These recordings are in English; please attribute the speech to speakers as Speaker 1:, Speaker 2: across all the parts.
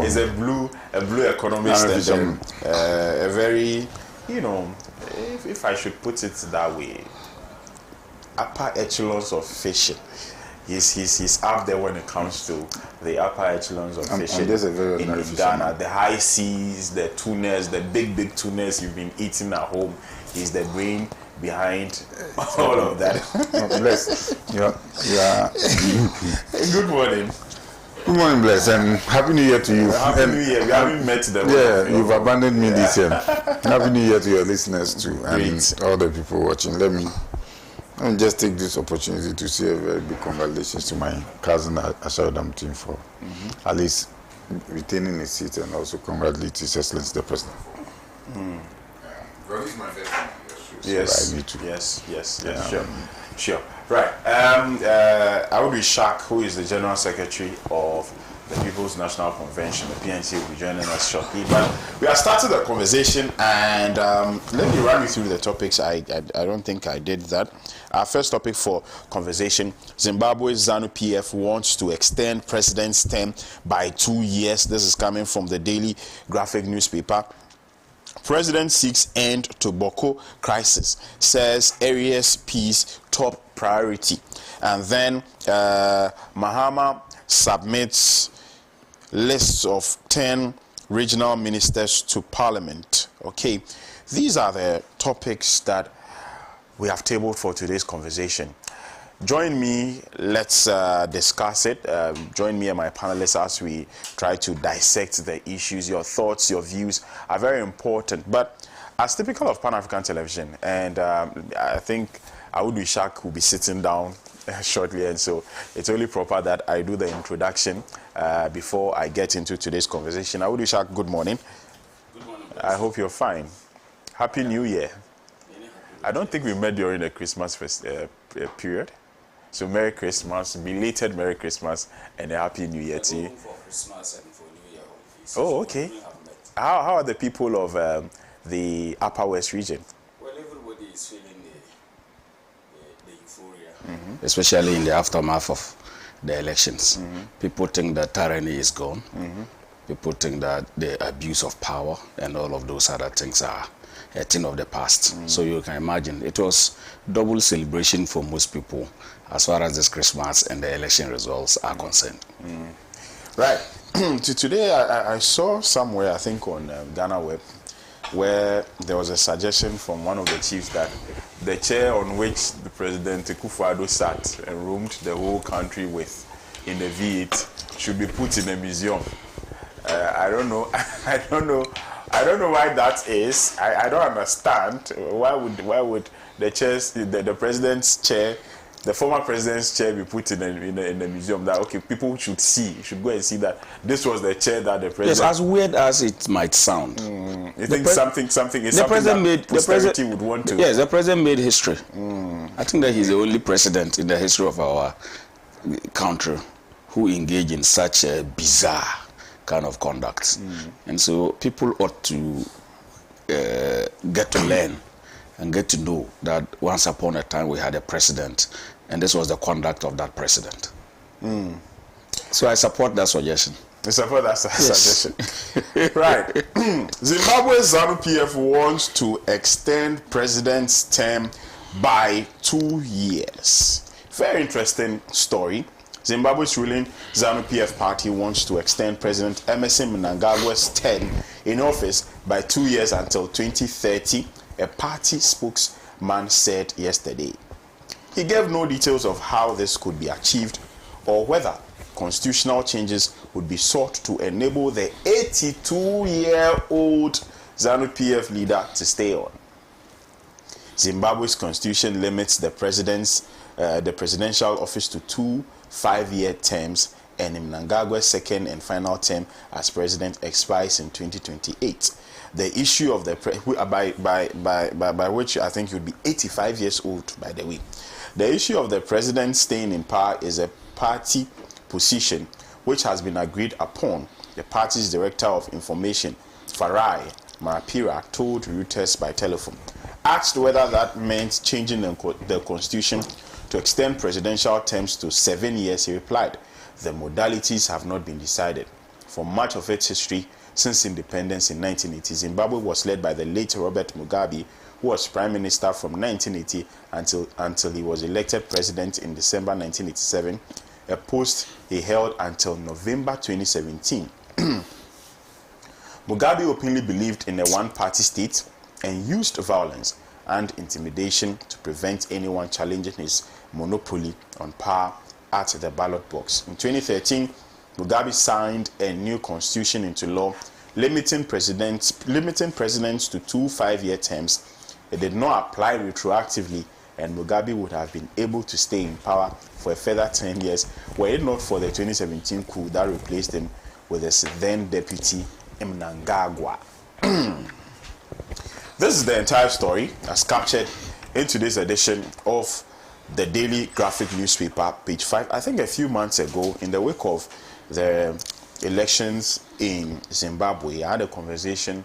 Speaker 1: He's a blue economist and a very, if I should put it that way, upper echelons of fishing. He's up there when it comes to the upper echelons of fishing in Ghana. The high seas, the tunas, the big tunas you've been eating at home. He's the brain behind all of that.
Speaker 2: Bless. Yeah.
Speaker 1: Good morning.
Speaker 2: Good morning, Bless, and Happy New Year to you.
Speaker 1: Happy New Year. We haven't met them.
Speaker 2: Yeah, you've abandoned me this year. Happy New Year to your listeners too, and all the people watching. Let me just take this opportunity to say a very big congratulations to my cousin Ashadam team for at least retaining his seat, and also congratulate His Excellency the President.
Speaker 3: Well, this is my first time.
Speaker 1: Yes.
Speaker 2: So me too.
Speaker 1: Yes. Sure. Right. I would be Shak, who is the General Secretary of the People's National Convention, the PNC, will be joining us shortly. But we are starting the conversation, and let me run you through the topics. I don't think I did that. Our first topic for conversation: Zimbabwe's ZANU-PF wants to extend president's term by 2 years. This is coming from the Daily Graphic newspaper. President seeks end to Bawku crisis, says area's peace top priority. And then Mahama submits lists of 10 regional ministers to parliament. Okay, these are the topics that we have tabled for today's conversation. Join me, let's discuss it. Join me and my panelists as we try to dissect the issues. Your thoughts, your views are very important. But as typical of Pan-African television, and I think Audu Shak will be sitting down shortly, and so it's only proper that I do the introduction before I get into today's conversation. Audu Shak, good morning.
Speaker 4: Good morning.
Speaker 1: I hope you're fine. Happy New Year. I don't think we met during the Christmas period. So Merry Christmas, belated Merry Christmas, and a Happy New Year to you.
Speaker 4: For Christmas and for New Year holidays.
Speaker 1: Oh, okay. How are the people of the Upper West region?
Speaker 4: Well, everybody is feeling the euphoria, especially in the aftermath of the elections. People think that tyranny is gone. People think that the abuse of power and all of those other things are a thing of the past. So you can imagine it was double celebration for most people as far as this Christmas and the election results are concerned.
Speaker 1: Right. Today I saw somewhere, I think on Ghana Web, where there was a suggestion from one of the chiefs that the chair on which the President Akufo-Addo sat and roamed the whole country with in the V8 should be put in a museum. I don't know. I don't know why that is. I don't understand. Why would the chairs, the president's chair, the former president's chair, be put in a museum? That people should go and see that this was the chair that the president.
Speaker 4: Yes, as weird as it might sound.
Speaker 1: You think something the president would want to?
Speaker 4: Yes, the president made history. I think that he's the only president in the history of our country who engaged in such a bizarre kind of conduct. And so people ought to get to learn and get to know that once upon a time we had a president, and this was the conduct of that president. So I support that suggestion.
Speaker 1: You support that suggestion? Right. Zimbabwe's ZANU-PF wants to extend president's term by 2 years. Very interesting story. Zimbabwe's ruling ZANU-PF party wants to extend President Emmerson Mnangagwa's term in office by 2 years until 2030, a party spokesman said yesterday. He gave no details of how this could be achieved or whether constitutional changes would be sought to enable the 82-year-old ZANU-PF leader to stay on. Zimbabwe's constitution limits the presidential office to 2 5-year terms, and Mnangagwa's second and final term as president expires in 2028. The issue of the by which I think he would be 85 years old, by the way. The issue of the president staying in power is a party position which has been agreed upon. The party's director of information, Farai Marapira, told Reuters by telephone. Asked whether that meant changing the constitution to extend presidential terms to 7 years, he replied, "The modalities have not been decided. for much of its history since independence in 1980. Zimbabwe was led by the late Robert Mugabe, who was prime minister from 1980 until he was elected president in December 1987, a post he held until November 2017. Mugabe openly believed in a one-party state and used violence and intimidation to prevent anyone challenging his monopoly on power at the ballot box. In 2013, Mugabe signed a new constitution into law, limiting presidents to 2 5-year terms. It did not apply retroactively, and Mugabe would have been able to stay in power for a further 10 years were it not for the 2017 coup that replaced him with his then deputy Mnangagwa. This is the entire story as captured in today's edition of the Daily Graphic newspaper, page 5. I think a few months ago, in the wake of the elections in Zimbabwe, I had a conversation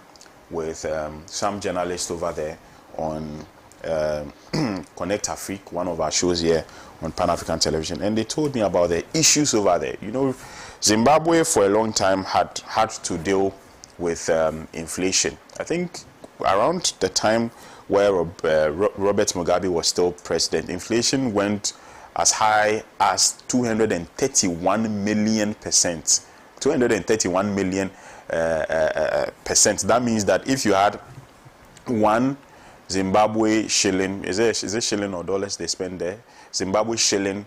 Speaker 1: with some journalists over there on Connect Afrique, one of our shows here on Pan-African television, and they told me about the issues over there. You know, Zimbabwe for a long time had to deal with inflation. I think around the time where Robert Mugabe was still president, inflation went as high as 231 million percent. 231 million percent. That means that if you had one Zimbabwe shilling, is it shilling or dollars they spend there? Zimbabwe shilling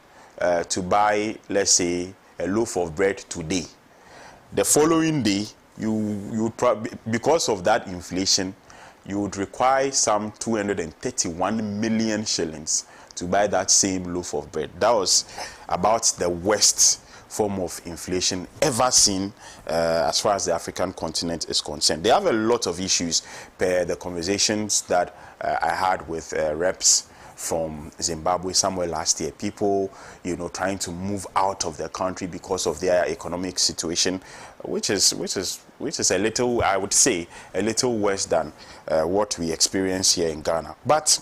Speaker 1: to buy, let's say, a loaf of bread today. The following day, you would probably, because of that inflation, you would require some 231 million shillings to buy that same loaf of bread. That was about the worst form of inflation ever seen as far as the African continent is concerned. They have a lot of issues per the conversations that I had with reps from Zimbabwe somewhere last year. People, you know, trying to move out of the country because of their economic situation, which is a little, I would say, a little worse than what we experience here in Ghana. But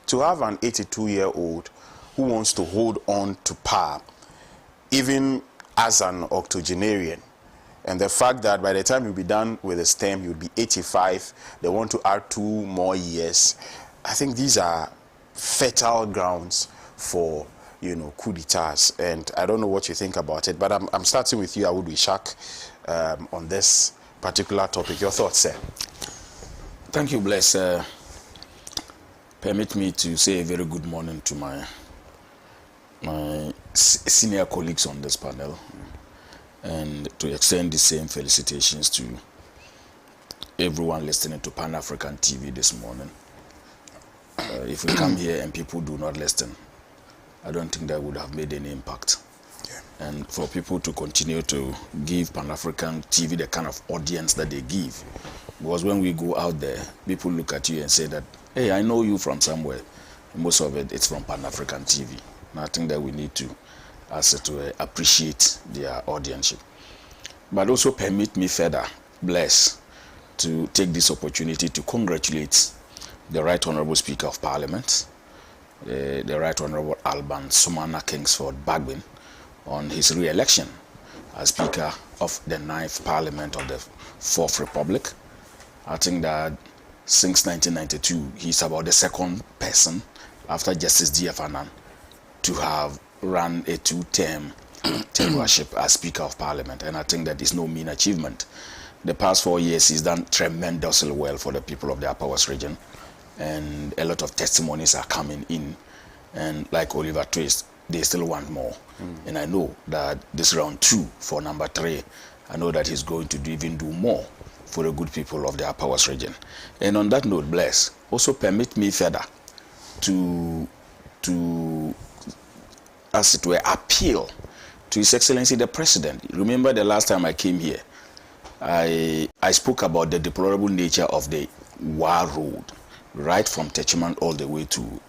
Speaker 1: to have an 82-year-old who wants to hold on to power, even as an octogenarian, and the fact that by the time you'll be done with his term, you'll be 85, they want to add 2 more years. I think these are fertile grounds for, you know, coup d'etats, and I don't know what you think about it, but I'm starting with you, Awudu Ishak, on this particular topic. Your thoughts, sir?
Speaker 4: Thank you, Bless. Permit me to say a very good morning to my senior colleagues on this panel, and to extend the same felicitations to everyone listening to Pan-African TV this morning. If we come here and people do not listen, I don't think that would have made any impact. Yeah. And for people to continue to give Pan-African TV the kind of audience that they give, because when we go out there, people look at you and say that, hey, I know you from somewhere. Most of it's from Pan-African TV. And I think that we need to appreciate their audience. But also permit me further, Bless, to take this opportunity to congratulate the Right Honourable Speaker of Parliament, the Right Honourable Alban Sumana Kingsford Bagbin, on his re-election as Speaker of the 9th Parliament of the 4th Republic. I think that since 1992, he's about the second person after Justice D.F. Annan to have run a 2-term tenureship as Speaker of Parliament, and I think that is no mean achievement. The past 4 years, he's done tremendously well for the people of the Upper West region, and a lot of testimonies are coming in, and like Oliver Twist, they still want more. And I know that this round 2 for number 3, I know that he's going to even do more for the good people of the Upper West region. And on that note, Bless, also permit me further to as it were, appeal to His Excellency the President. Remember the last time I came here, I spoke about the deplorable nature of the Wa Road, right from Techiman all the way to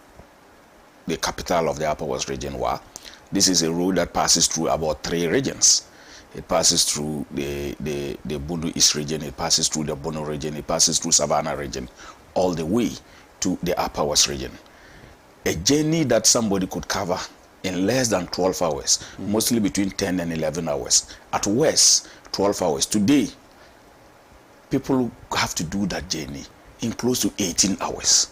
Speaker 4: the capital of the Upper West region, Wa. This is a road that passes through about 3 regions. It passes through the Bundu East region, it passes through the Bono region, it passes through Savannah region, all the way to the Upper West region. A journey that somebody could cover in less than 12 hours, mostly between 10 and 11 hours. At worst, 12 hours. Today, people have to do that journey in close to 18 hours.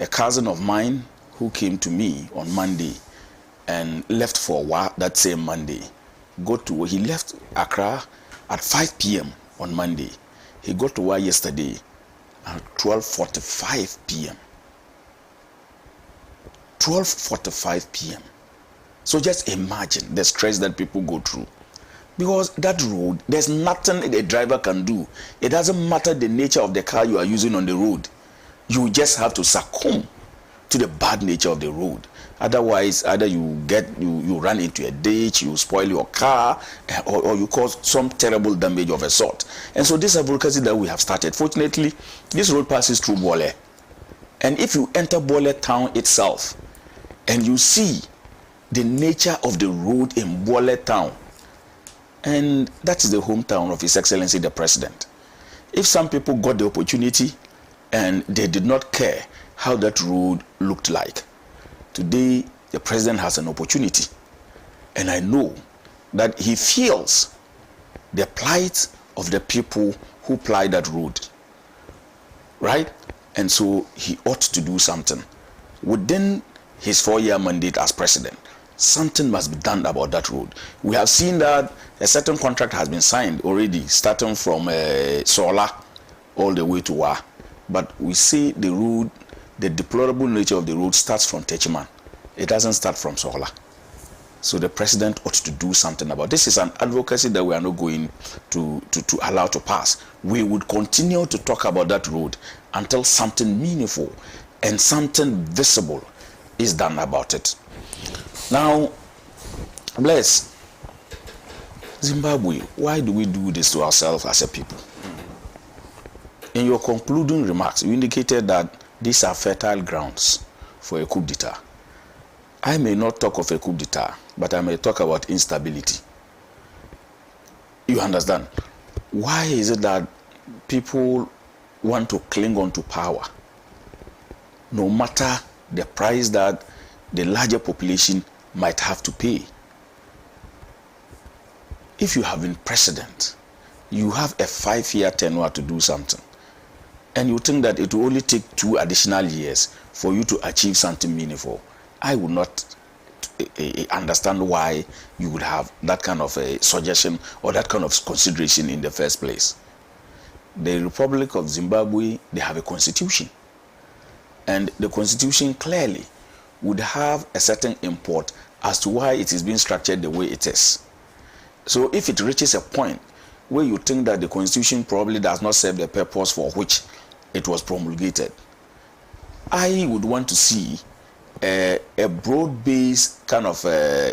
Speaker 4: A cousin of mine who came to me on Monday and left for a while that same Monday, he left Accra at 5 p.m. on Monday. He got to work yesterday at 12:45 p.m. 12:45 p.m. So just imagine the stress that people go through. Because that road, there's nothing a driver can do. It doesn't matter the nature of the car you are using on the road. You just have to succumb to the bad nature of the road. Otherwise, either you run into a ditch, you spoil your car, or you cause some terrible damage of a sort. And so this advocacy that we have started, fortunately, this road passes through Bole. And if you enter Bole town itself, and you see the nature of the road in Bole town, and that is the hometown of His Excellency the President. If some people got the opportunity and they did not care how that road looked like, today the President has an opportunity. And I know that he feels the plight of the people who ply that road. Right? And so he ought to do something. Within his 4-year mandate as President, something must be done about that road. We have seen that a certain contract has been signed already, starting from Sola all the way to Wa. But we see the road, the deplorable nature of the road starts from Techiman. It doesn't start from Sola. So the President ought to do something about this. Is an advocacy that we are not going to allow to pass. We would continue to talk about that road until something meaningful and something visible is done about it. Now, bless Zimbabwe, why do we do this to ourselves as a people? In your concluding remarks, you indicated that these are fertile grounds for a coup d'etat. I may not talk of a coup d'etat, but I may talk about instability. You understand? Why is it that people want to cling on to power, no matter the price that the larger population might have to pay? If you have been president, you have a 5-year tenure to do something, and you think that it will only take 2 additional years for you to achieve something meaningful, I would not understand why you would have that kind of a suggestion or that kind of consideration in the first place. The Republic of Zimbabwe, they have a constitution, and the constitution clearly would have a certain import as to why it is being structured the way it is. So if it reaches a point where you think that the constitution probably does not serve the purpose for which it was promulgated, I would want to see a broad-based kind of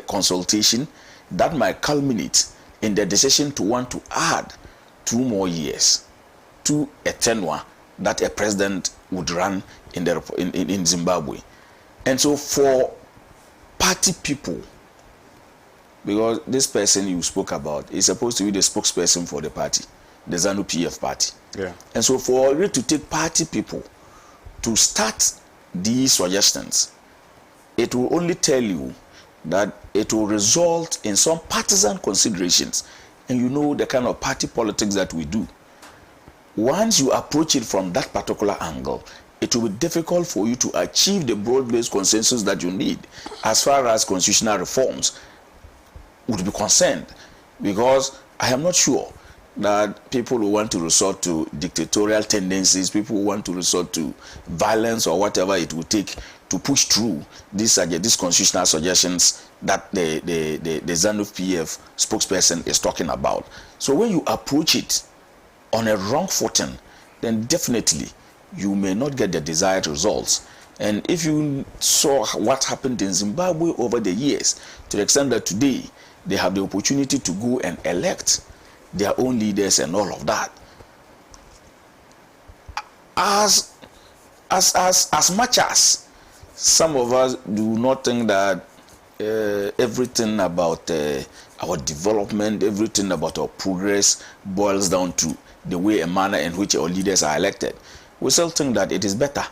Speaker 4: consultation that might culminate in the decision to want to add 2 more years to a tenure that a president would run in Zimbabwe. And so for party people, because this person you spoke about is supposed to be the spokesperson for the party, the ZANU-PF party.
Speaker 1: Yeah.
Speaker 4: And so for it to take party people to start these suggestions, it will only tell you that it will result in some partisan considerations. And you know the kind of party politics that we do. Once you approach it from that particular angle, it will be difficult for you to achieve the broad-based consensus that you need as far as constitutional reforms would be concerned. Because I am not sure that people who want to resort to dictatorial tendencies, people who want to resort to violence or whatever it will take to push through these constitutional suggestions that the ZANU-PF spokesperson is talking about. So when you approach it on a wrong footing, then definitely you may not get the desired results. And if you saw what happened in Zimbabwe over the years, to the extent that today they have the opportunity to go and elect their own leaders and all of that, as much as some of us do not think that everything about our development, everything about our progress boils down to the way and manner in which our leaders are elected, we still think that it is better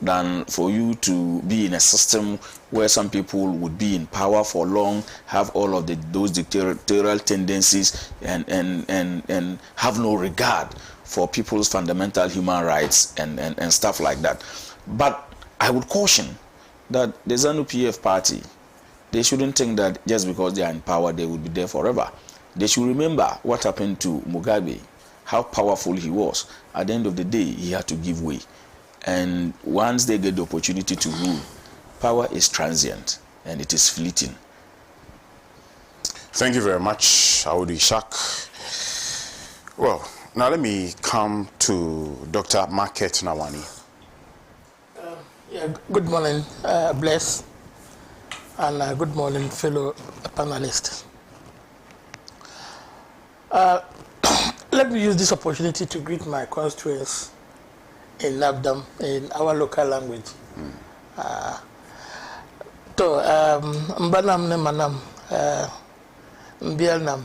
Speaker 4: than for you to be in a system where some people would be in power for long, have all of those dictatorial tendencies, and have no regard for people's fundamental human rights and stuff like that. But I would caution that the ZANU-PF party, they shouldn't think that just because they are in power, they will be there forever. They should remember what happened to Mugabe, how powerful he was. At the end of the day, he had to give way. And once they get the opportunity to rule, power is transient and it is fleeting.
Speaker 1: Thank you very much, Audu Ishak. Well, now let me come to Dr. Market Nawani.
Speaker 5: Good morning, Bless, and good morning, fellow panelists. Let me use this opportunity to greet my constituents in Nabdam, in our local language. Mbanam ne manam, mbialnam,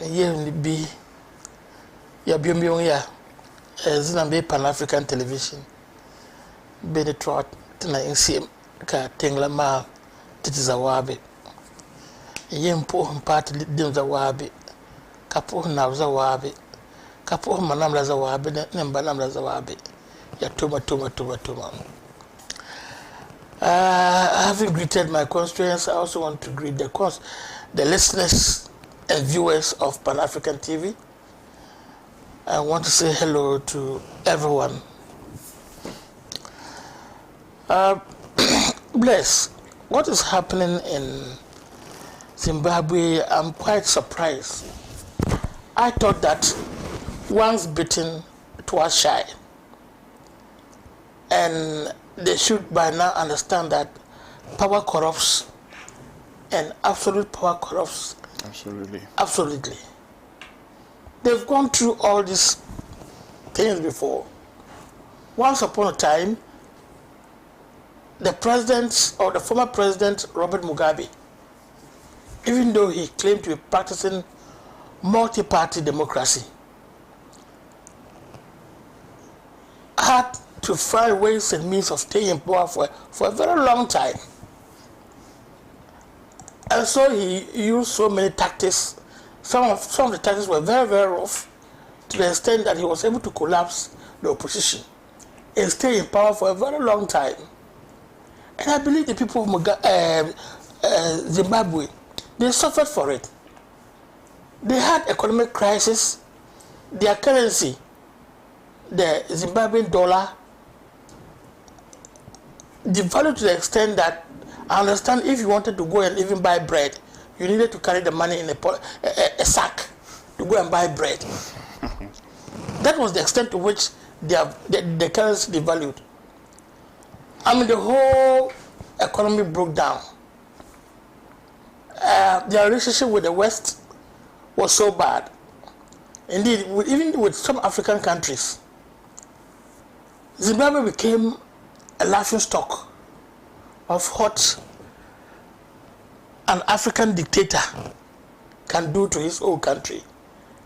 Speaker 5: ye bi, ya biombiong ya, zinambe Pan-African Television, bene trot na insim ka tengla ma titizawabe. Ye mpo mpati dim zawabe, kapo na zawabe. Kapo manam la zawabe ne mbanam la zawabe ya tuma. Having greeted my constituents, I also want to greet the listeners and viewers of Pan-African TV. I want to say hello to everyone. Bless, what is happening in Zimbabwe, I'm quite surprised. I thought that once bitten, twice shy. And they should by now understand that power corrupts and absolute power corrupts. Absolutely. They've gone through all these things before. Once upon a time, the president or the former president, Robert Mugabe, even though he claimed to be practicing multi-party democracy, had to find ways and means of staying in power for a very long time. And so he used so many tactics. Some of the tactics were very, very rough, to the extent that he was able to collapse the opposition and stay in power for a very long time. And I believe the people of Zimbabwe, they suffered for it. They had economic crisis. Their currency, the Zimbabwean dollar, devalued to the extent that I understand if you wanted to go and even buy bread, you needed to carry the money in a sack to go and buy bread. That was the extent to which the currency devalued. I mean, the whole economy broke down. Their relationship with the West was so bad. Indeed, even with some African countries, Zimbabwe became a laughingstock of what an African dictator can do to his own country.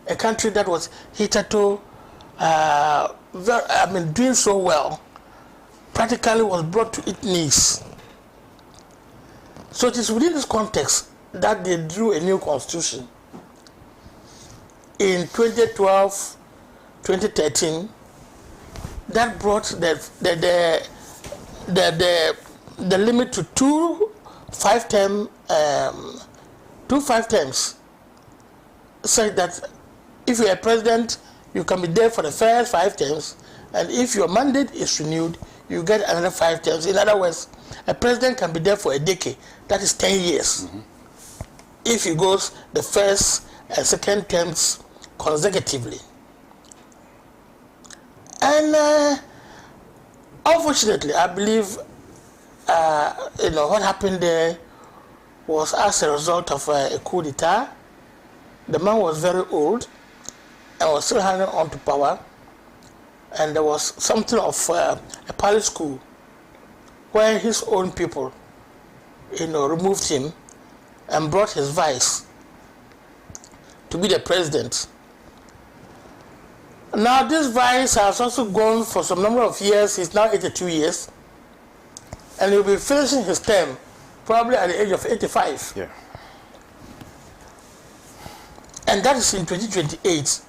Speaker 5: A country that was hitherto doing so well, practically was brought to its knees. So it is within this context that they drew a new constitution. In 2012, 2013, that brought the limit to two five terms, said that if you are president, you can be there for the first 5 terms, and if your mandate is renewed, you get another 5 terms. In other words, a president can be there for a decade. That is 10 years. If he goes the first and second terms consecutively. And unfortunately, I believe what happened there was as a result of a coup d'etat. The man was very old and was still hanging on to power, and there was something of a palace coup where his own people removed him and brought his vice to be the president. Now this vice has also gone for some number of years. He's now 82 years. And he'll be finishing his term probably at the age of 85.
Speaker 1: Yeah.
Speaker 5: And that is in 2028.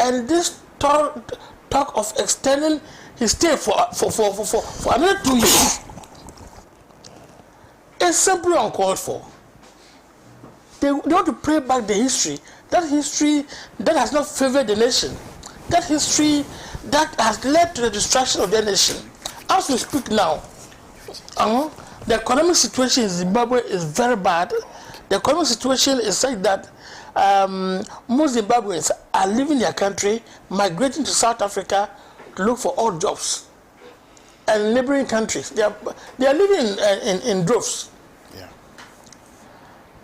Speaker 5: And this talk of extending his stay for another 2 years is simply uncalled for. They want to pray back the history that has not favored the nation, that history that has led to the destruction of the nation. As we speak now, the economic situation in Zimbabwe is very bad. The economic situation is such that most Zimbabweans are leaving their country, migrating to South Africa to look for odd jobs. And neighboring countries, they are living in droves.
Speaker 1: Yeah.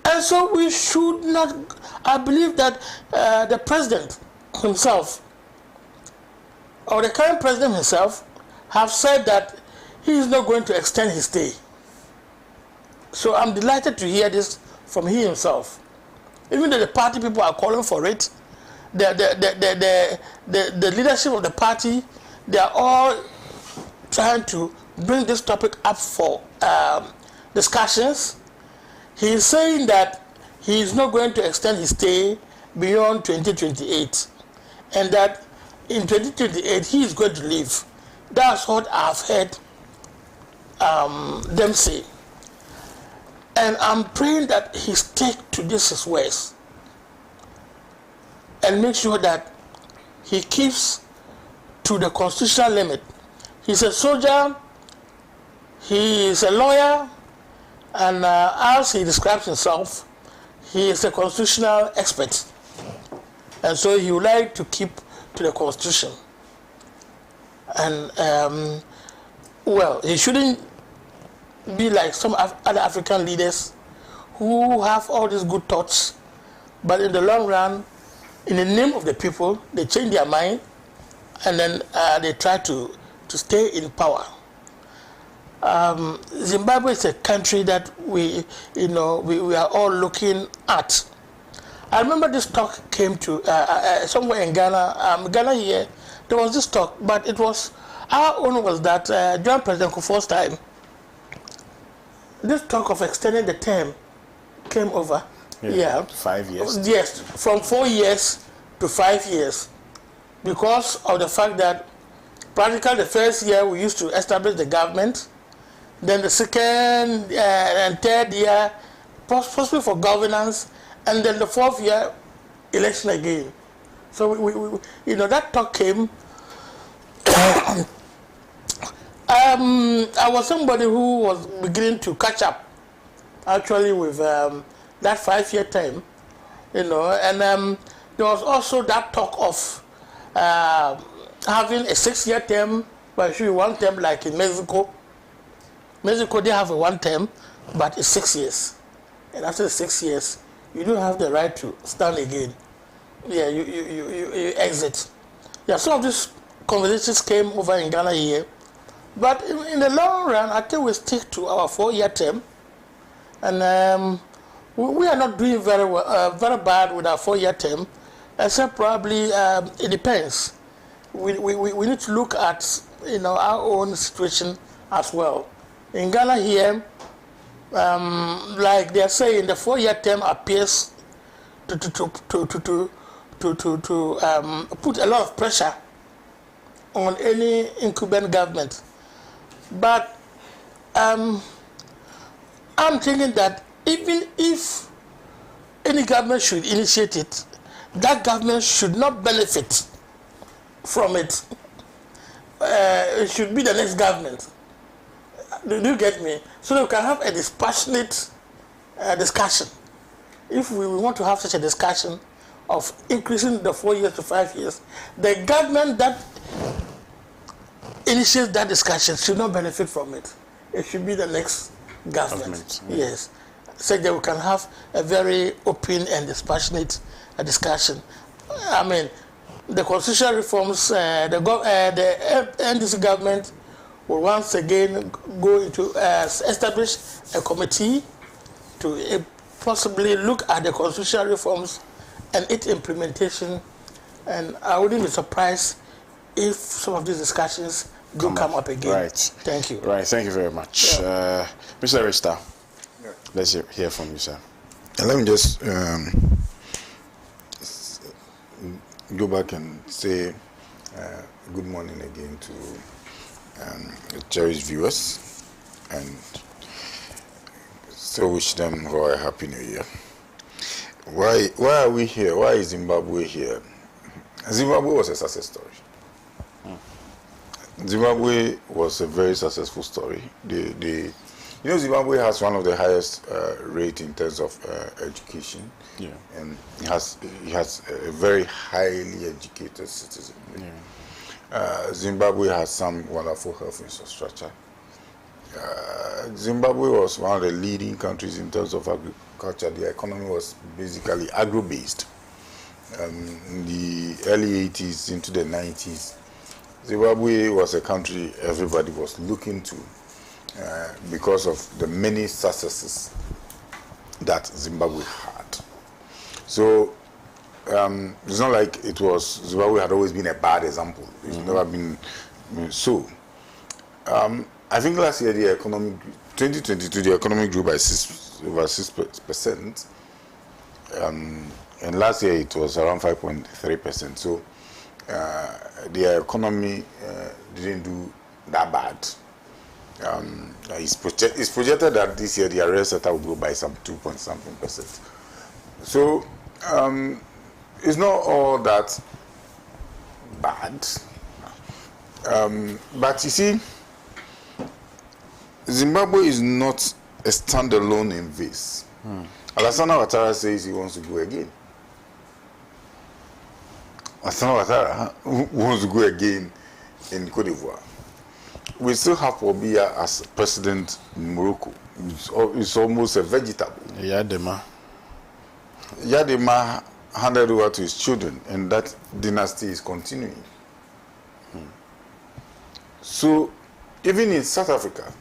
Speaker 5: And so we should not, I believe that the president himself, or the current president himself, have said that he is not going to extend his stay. So I'm delighted to hear this from he himself. Even though the party people are calling for it, the leadership of the party, they are all trying to bring this topic up for discussions. He is saying that he is not going to extend his stay beyond 2028, and that in 2028 he is going to leave. That's what I've heard them say. And I'm praying that he stick to his words and make sure that he keeps to the constitutional limit. He's a soldier, he is a lawyer, and as he describes himself, he is a constitutional expert. And so he would like to keep to the constitution. And, well, he shouldn't be like some other African leaders who have all these good thoughts, but in the long run, in the name of the people, they change their mind, and then they try to stay in power. Zimbabwe is a country that we are all looking at. I remember this talk came to somewhere in Ghana. Ghana here, there was this talk, but it was, our own was that during President Kufuor's time, this talk of extending the term came over. Yeah.
Speaker 1: 5 years.
Speaker 5: Yes, from 4 years to 5 years, because of the fact that practically the first year we used to establish the government, then the second and third year possibly for governance, and then the fourth year election again. So we that talk came. I was somebody who was beginning to catch up, actually, with that 5-year term, and there was also that talk of having a 6-year term, but actually 1 term, like in Mexico. Mexico, they have a 1 term, but it's 6 years, and after the 6 years, you don't have the right to stand again. Yeah, you exit. Yeah, some of these conversations came over in Ghana here. But in the long run, I think we stick to our 4-year term, and we are not doing very well, very bad with our 4-year term, except probably it depends. We need to look at our own situation as well. In Ghana here, like they are saying, the 4-year term appears to put a lot of pressure on any incumbent government. But I'm thinking that even if any government should initiate it, that government should not benefit from it. It should be the next government. Do you get me? So that we can have a dispassionate discussion. If we want to have such a discussion of increasing the 4 years to 5 years, the government that initiates that discussion should not benefit from it. It should be the next government. Yeah. Yes. So that we can have a very open and dispassionate discussion. I mean, the constitutional reforms, the NDC government will once again go into establish a committee to possibly look at the constitutional reforms and its implementation And I wouldn't be surprised if some of these discussions do come up again.
Speaker 1: Right.
Speaker 5: Thank you.
Speaker 1: Right. Thank you very much.
Speaker 5: Yeah.
Speaker 1: Mr. Richter, let's hear from you, sir.
Speaker 2: And let me just go back and say good morning again to cherished viewers, and so wish them all a happy new year. Why are we here? Why is Zimbabwe here? Zimbabwe was a success story. Zimbabwe was a very successful story. Zimbabwe has one of the highest rate in terms of education.
Speaker 1: Yeah.
Speaker 2: And it has a very highly educated citizen.
Speaker 1: Yeah.
Speaker 2: Zimbabwe has some wonderful health infrastructure. Zimbabwe was one of the leading countries in terms of agriculture. The economy was basically agro-based. In the early 80s into the 90s, Zimbabwe was a country everybody was looking to because of the many successes that Zimbabwe had. So it's not like Zimbabwe had always been a bad example. It's never been so. I think last year 2022, the economy grew by over 6%. And last year it was around 5.3%. So the economy didn't do that bad. It's projected that this year the real sector will grow by some 2.something%. So it's not all that bad. But you see, Zimbabwe is not a standalone in this. Alassane Ouattara says he wants to go again. Alassane Ouattara wants to go again in Cote d'Ivoire. We still have Obia as president in Morocco. It's almost a vegetable.
Speaker 1: Yadema
Speaker 2: handed over to his children, and that dynasty is continuing. So, even in South Africa,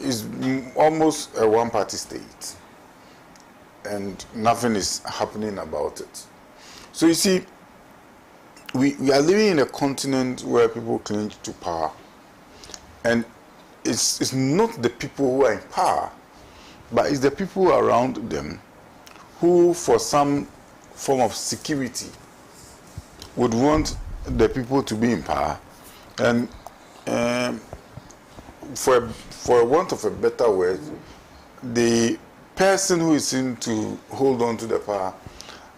Speaker 2: it's almost a one-party state, and nothing is happening about it. So you see, we are living in a continent where people cling to power, and it's not the people who are in power, but it's the people around them who, for some form of security, would want the people to be in power, and for want of a better word, the person who is seen to hold on to the power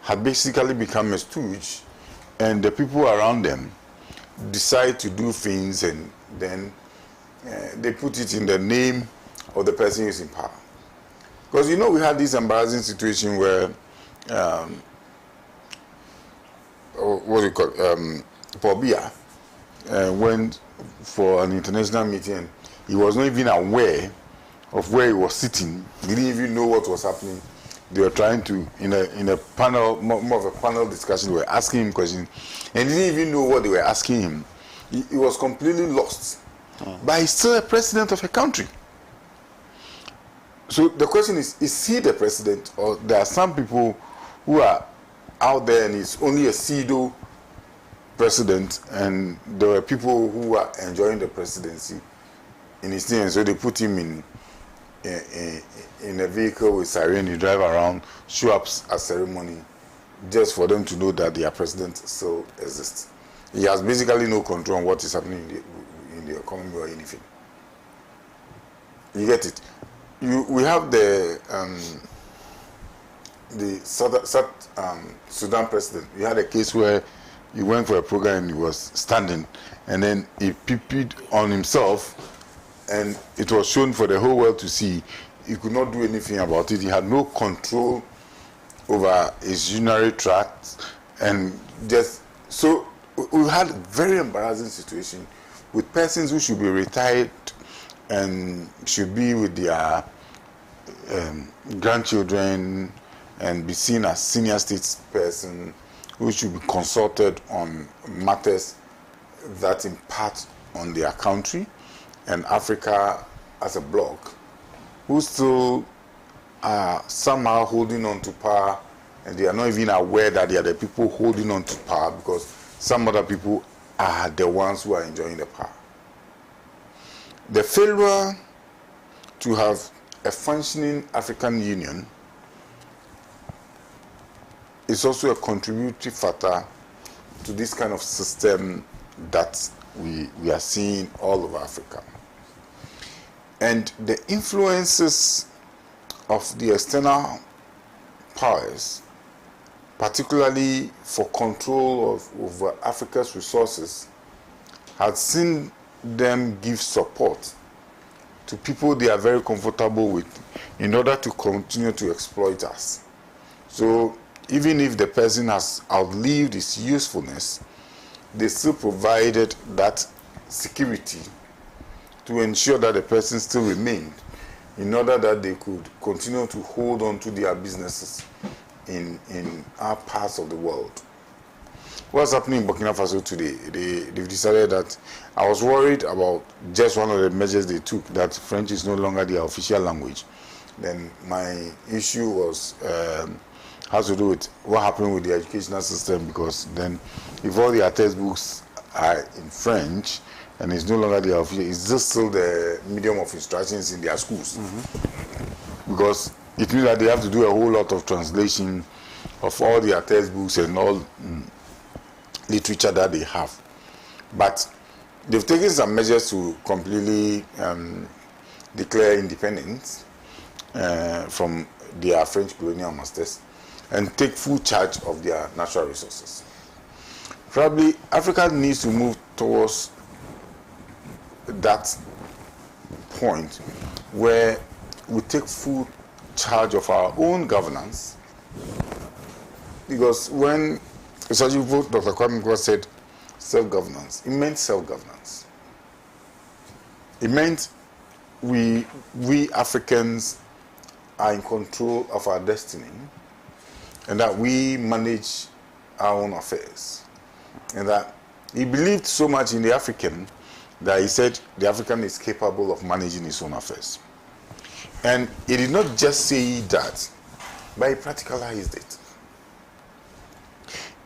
Speaker 2: had basically become a stooge, and the people around them decide to do things, and then they put it in the name of the person who is in power. Because we had this embarrassing situation where Paul Biya went for an international meeting, and he was not even aware of where he was sitting. He didn't even know what was happening. They were trying to, in a panel, more of a panel discussion, they were asking him questions, and he didn't even know what they were asking him. He was completely lost. But he's still a president of a country. So the question is he the president, or there are some people who are out there and he's only a pseudo president, and there were people who are enjoying the presidency in his name, so they put him in a vehicle with siren, he drive around, show up at ceremony, just for them to know that their president still exists. He has basically no control on what is happening in the economy or anything. You get it? We have the South Sudan president. We had a case where he went for a program and he was standing, and then he peed on himself, and it was shown for the whole world to see. He could not do anything about it. He had no control over his urinary tract, and just so we had a very embarrassing situation with persons who should be retired and should be with their grandchildren and be seen as senior statesperson who should be consulted on matters that impact on their country and Africa as a bloc, who still are somehow holding on to power and they are not even aware that they are the people holding on to power, because some other people are the ones who are enjoying the power. The failure to have a functioning African Union is also a contributory factor to this kind of system that we are seeing all over Africa. And the influences of the external powers, particularly for control over Africa's resources, has seen them give support to people they are very comfortable with in order to continue to exploit us. So even if the person has outlived its usefulness, they still provided that security to ensure that the person still remained, in order that they could continue to hold on to their businesses in our parts of the world. What's happening in Burkina Faso today? They've decided that, I was worried about just one of the measures they took, that French is no longer their official language. Then my issue was has to do with what happened with the educational system, because then if all their textbooks are in French and it's no longer their official, it's just still the medium of instructions in their schools. Because it means that they have to do a whole lot of translation of all their textbooks and all literature that they have. But they've taken some measures to completely declare independence from their French colonial masters and take full charge of their natural resources. Probably Africa needs to move towards that point where we take full charge of our own governance, because when Dr. Kwame Nkrumah said self-governance, it meant self-governance. It meant we Africans are in control of our destiny, and that we manage our own affairs. And that he believed so much in the African that he said the African is capable of managing his own affairs. And he did not just say that, but he practicalized it.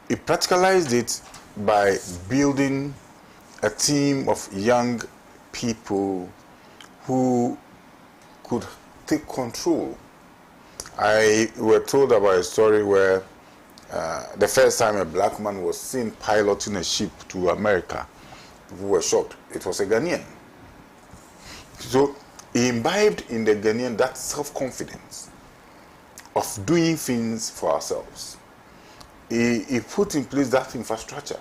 Speaker 2: He practicalized it by building a team of young people who could take control. I were told about a story where the first time a black man was seen piloting a ship to America, people were shocked. It was a Ghanaian. So he imbibed in the Ghanaian that self-confidence of doing things for ourselves. He put in place that infrastructure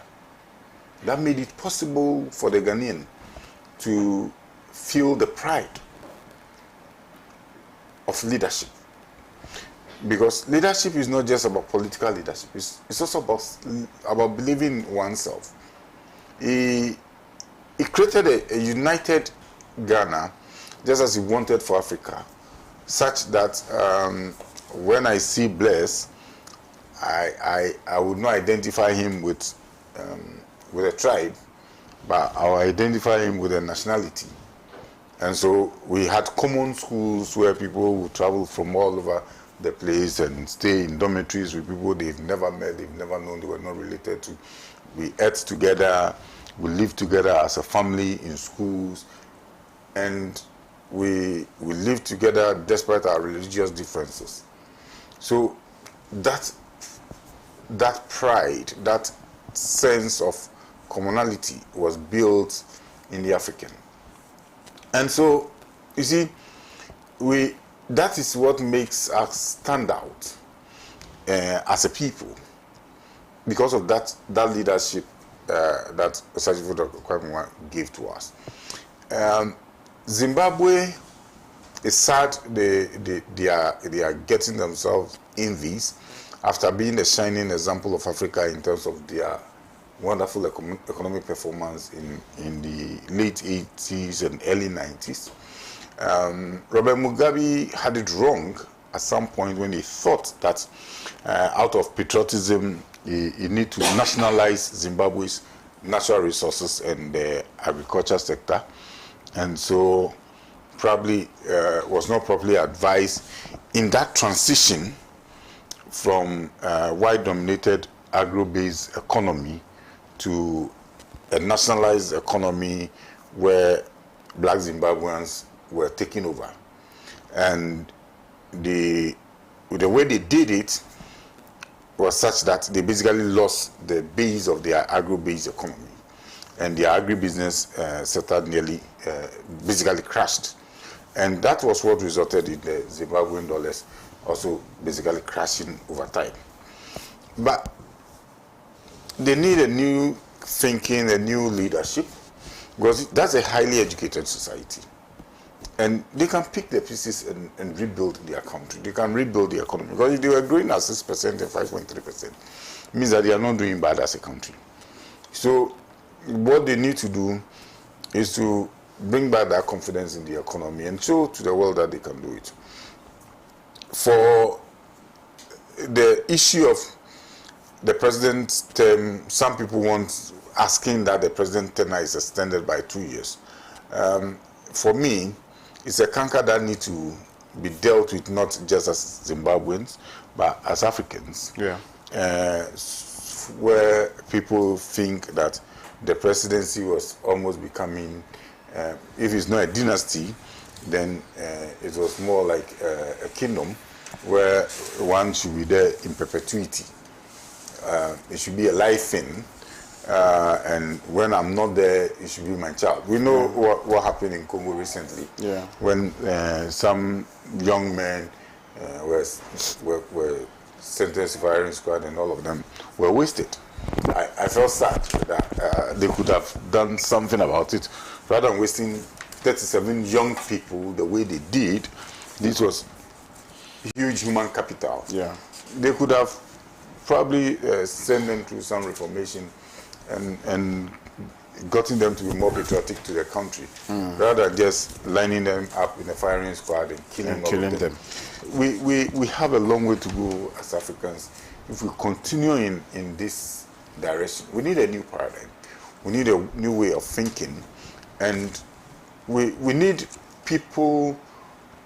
Speaker 2: that made it possible for the Ghanaian to feel the pride of leadership. Because leadership is not just about political leadership, it's also about believing in oneself. He created a united Ghana, just as he wanted for Africa, such that when I see Blaise, I would not identify him with a tribe, but I will identify him with a nationality. And so we had common schools where people would travel from all over the place and stay in dormitories with people they've never met, they've never known, they were not related to. We ate together, we lived together as a family in schools, and we lived together despite our religious differences. So that pride, that sense of commonality was built in the African. And so, you see, that is what makes us stand out as a people, because of that leadership that Osajifo Kwame gave to us. Zimbabwe is sad they are getting themselves in this after being a shining example of Africa in terms of their wonderful economic performance in the late 80s and early 90s. Robert Mugabe had it wrong at some point when he thought that out of patriotism he need to nationalize Zimbabwe's natural resources and the agriculture sector, and so probably was not properly advised in that transition from a white-dominated agro-based economy to a nationalized economy where black Zimbabweans were taking over. And the way they did it was such that they basically lost the base of their agro-based economy. And their agribusiness sector nearly basically crashed. And that was what resulted in the Zimbabwean dollars also basically crashing over time. But they need a new thinking, a new leadership, because that's a highly educated society. And they can pick the pieces and rebuild their country. They can rebuild the economy. Because if they were growing at 6% and 5.3%, it means that they are not doing bad as a country. So what they need to do is to bring back that confidence in the economy and show to the world that they can do it. For the issue of the president's term, some people want asking that the president's tenure is extended by 2 years. For me, it's a canker that needs to be dealt with not just as Zimbabweans, but as Africans.
Speaker 1: Yeah.
Speaker 2: Where people think that the presidency was almost becoming, if it's not a dynasty, then it was more like a kingdom where one should be there in perpetuity. It should be a life thing, and when I'm not there, it should be my child. We know what happened in Congo recently, when some young men were sentenced to firing squad, and all of them were wasted. I felt sad that they could have done something about it, rather than wasting 37 young people the way they did. This was huge human capital.
Speaker 1: Yeah.
Speaker 2: They could have probably sent them through some reformation and gotten them to be more patriotic to their country, rather than just lining them up in a firing squad and killing them. We have a long way to go as Africans if we continue in this direction. We need a new paradigm. We need a new way of thinking, and we need people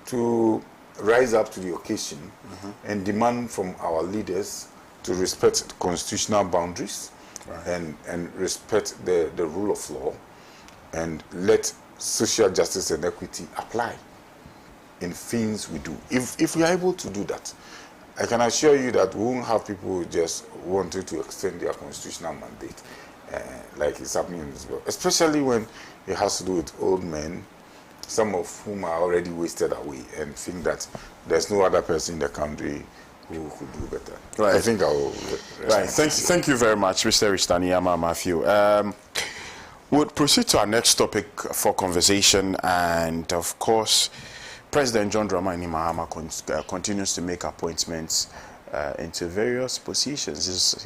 Speaker 2: to rise up to the occasion and demand from our leaders to respect constitutional boundaries, and respect the rule of law, and let social justice and equity apply in things we do. If we are able to do that, I can assure you that we won't have people just wanting to extend their constitutional mandate like it's happening in this world, especially when it has to do with old men, some of whom are already wasted away, and think that there's no other person in the country who could do better.
Speaker 1: Right.
Speaker 2: I think I'll...
Speaker 1: Right. Thank you very much, Mr. Richtaniyama Matthew. We'll proceed to our next topic for conversation, and of course, President John Dramani Mahama continues to make appointments into various positions.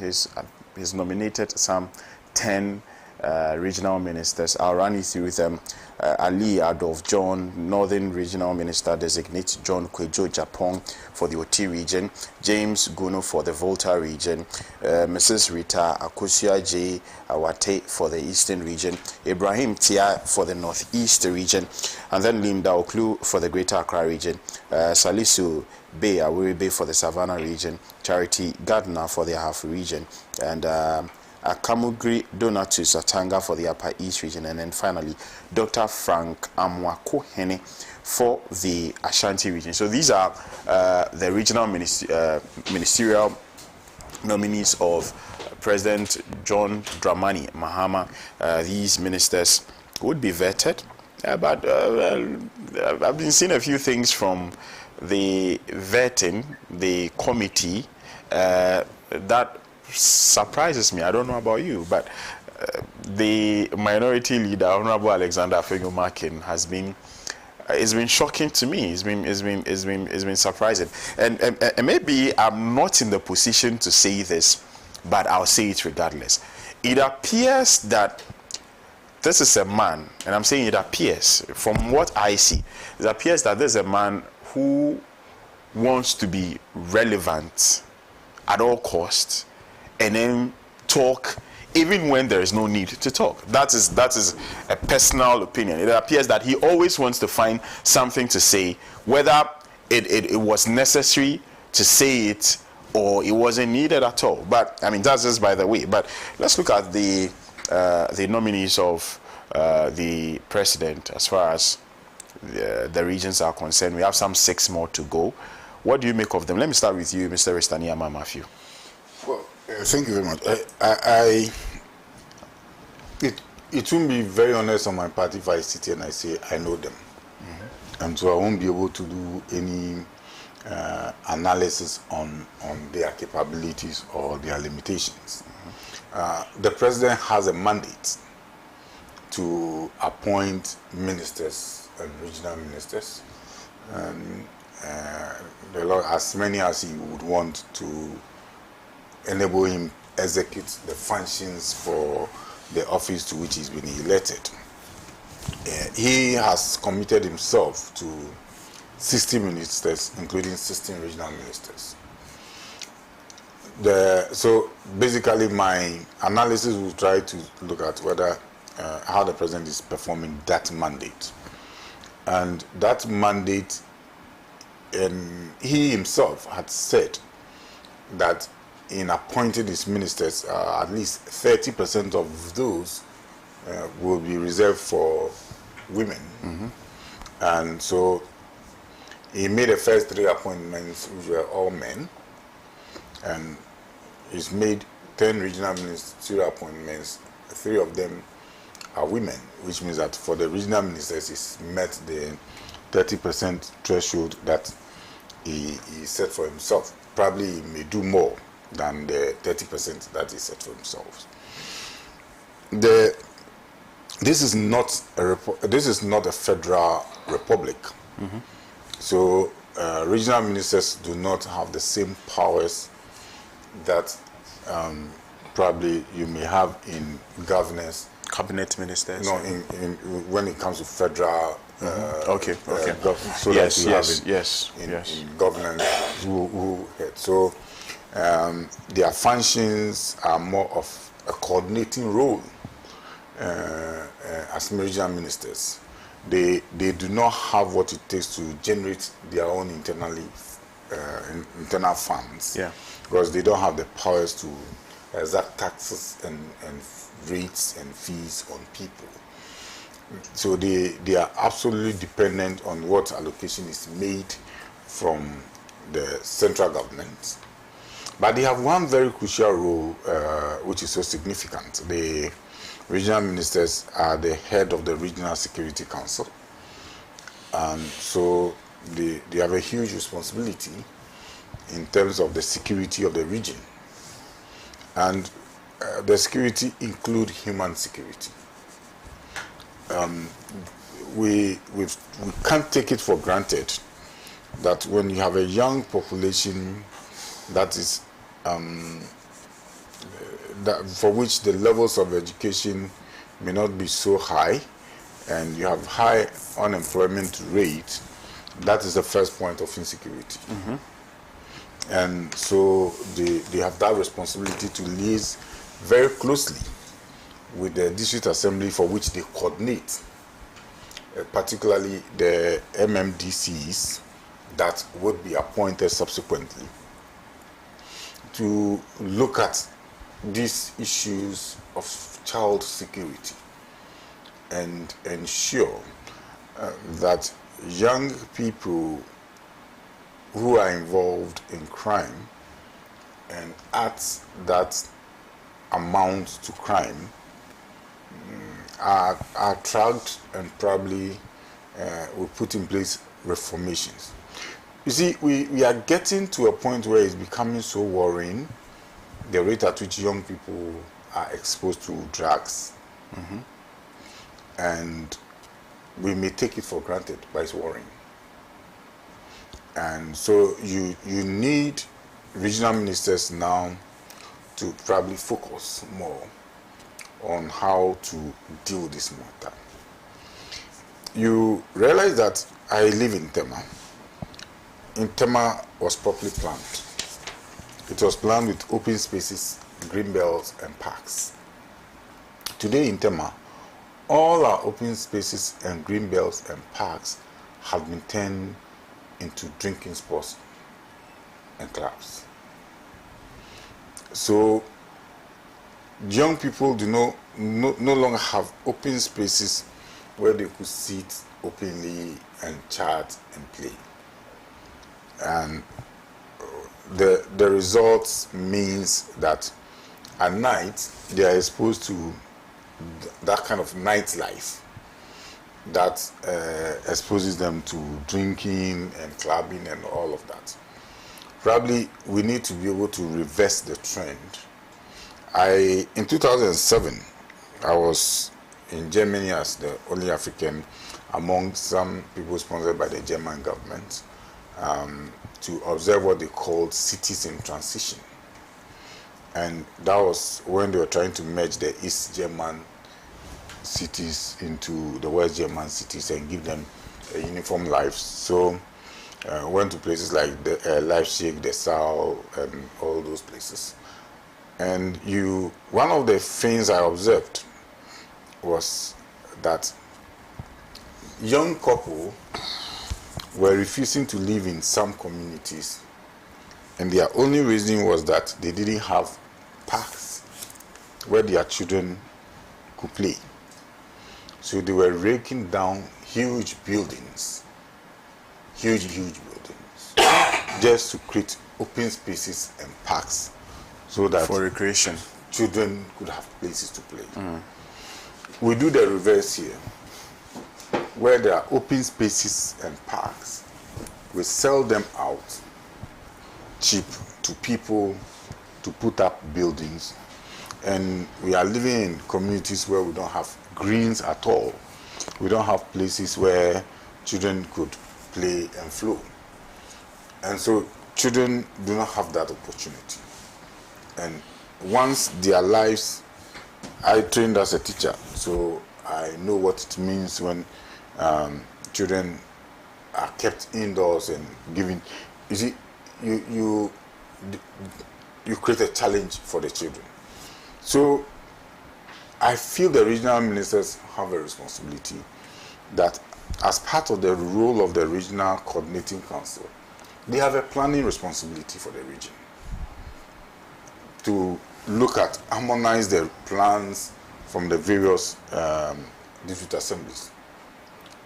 Speaker 1: He's nominated some 10 regional ministers. I'll run you through them. Ali Adolf John, Northern Regional Minister Designate John Kwejo Japong for the Oti region, James Gunu for the Volta region, Mrs. Rita Akusia J. Awate for the Eastern region, Ibrahim Tia for the Northeast region, and then Linda Oklu for the Greater Accra region, Salisu Bay Awiribe for the Savannah region, Charity Gardner for the Ahafo region, and Akamugri Donatus Atanga for the Upper East region, and then finally Dr. Frank Amwakohene for the Ashanti region. So these are the regional ministerial nominees of President John Dramani Mahama. These ministers would be vetted, but I've been seeing a few things from the vetting, the committee, that surprises me. I don't know about you, but the minority leader, Honorable Alexander Afenyo-Markin, it's been shocking to me. It's been surprising, and maybe I'm not in the position to say this, but I'll say it regardless. It appears that this is a man, and I'm saying it appears from what I see, it appears that there's a man who wants to be relevant at all costs, and then talk even when there is no need to talk. That is a personal opinion. It appears that he always wants to find something to say, whether it was necessary to say it or it wasn't needed at all. But I mean, that's just by the way. But let's look at the nominees of the president as far as the regions are concerned. We have some 6 more to go. What do you make of them? Let me start with you, Mr. Restaniama Matthew.
Speaker 2: Well, thank you very much. It won't be very honest on my part if I sit here and I say I know them. And so I won't be able to do any analysis on their capabilities or their limitations. The president has a mandate to appoint ministers and regional ministers, and as many as he would want to enable him execute the functions for the office to which he's been elected. He has committed himself to 60 ministers, including 16 regional ministers. So basically my analysis will try to look at whether how the president is performing that mandate. And that mandate, he himself had said that in appointing his ministers, at least 30% of those will be reserved for women. And so he made the first 3 appointments, which were all men, and he's made 10 regional ministerial appointments. 3 of them are women, which means that for the regional ministers, he's met the 30% threshold that he set for himself. Probably he may do more than the 30% that he set for himself. This is not a federal republic. So regional ministers do not have the same powers that probably you may have in governors.
Speaker 1: Cabinet ministers.
Speaker 2: No, when it comes to federal.
Speaker 1: Okay.
Speaker 2: So
Speaker 1: yes.
Speaker 2: In governance who head. So their functions are more of a coordinating role as regional ministers. They do not have what it takes to generate their own internal funds, because they don't have the powers to exact taxes and rates and fees on people. So they are absolutely dependent on what allocation is made from the central government. But they have one very crucial role, which is so significant. The regional ministers are the head of the Regional Security Council. And so they have a huge responsibility in terms of the security of the region. And the security include human security. We can't take it for granted that when you have a young population that is for which the levels of education may not be so high, and you have high unemployment rate, that is the first point of insecurity. And so they have that responsibility to liaise very closely with the district assembly, for which they coordinate, particularly the MMDCs that would be appointed subsequently, to look at these issues of child security and ensure that young people who are involved in crime and acts that amount to crime are tracked and probably will put in place reformations. You see, we are getting to a point where it's becoming so worrying, the rate at which young people are exposed to drugs. And we may take it for granted, but it's worrying. And so you need regional ministers now to probably focus more on how to deal with this matter. You realize that I live in Tema. In Tema was properly planned. It was planned with open spaces, green belts, and parks. Today in Tema, all our open spaces and green belts and parks have been turned into drinking spots and clubs. So young people no longer have open spaces where they could sit openly and chat and play. And the results means that at night they are exposed to that kind of nightlife that exposes them to drinking and clubbing and all of that. Probably we need to be able to reverse the trend. In 2007, I was in Germany as the only African among some people sponsored by the German government to observe what they called cities in transition. And that was when they were trying to merge the East German cities into the West German cities and give them a uniform life. So went to places like the Leipzig, Dessau, and all those places. And one of the things I observed was that young couple were refusing to live in some communities, and their only reason was that they didn't have parks where their children could play. So they were raking down huge buildings, huge buildings, just to create open spaces and parks so that
Speaker 1: for recreation
Speaker 2: children could have places to play. We do the reverse here. Where there are open spaces and parks, we sell them out cheap to people to put up buildings, and we are living in communities where we don't have greens at all. We don't have places where children could play and flow, and so children do not have that opportunity. And once their lives, I trained as a teacher, so I know what it means when children are kept indoors and given. You see, you create a challenge for the children. So I feel the regional ministers have a responsibility that, as part of the role of the regional coordinating council, they have a planning responsibility for the region to look at, harmonize the plans from the various district assemblies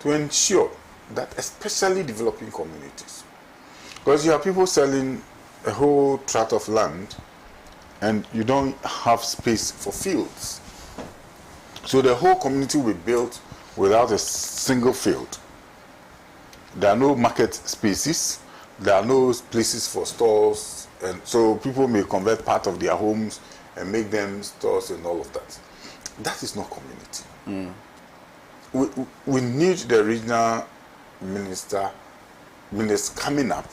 Speaker 2: to ensure that, especially developing communities, because you have people selling a whole tract of land and you don't have space for fields. So the whole community will be built without a single field. There are no market spaces, there are no places for stores, and so people may convert part of their homes and make them stores and all of that. That is not community. We need the regional ministers coming up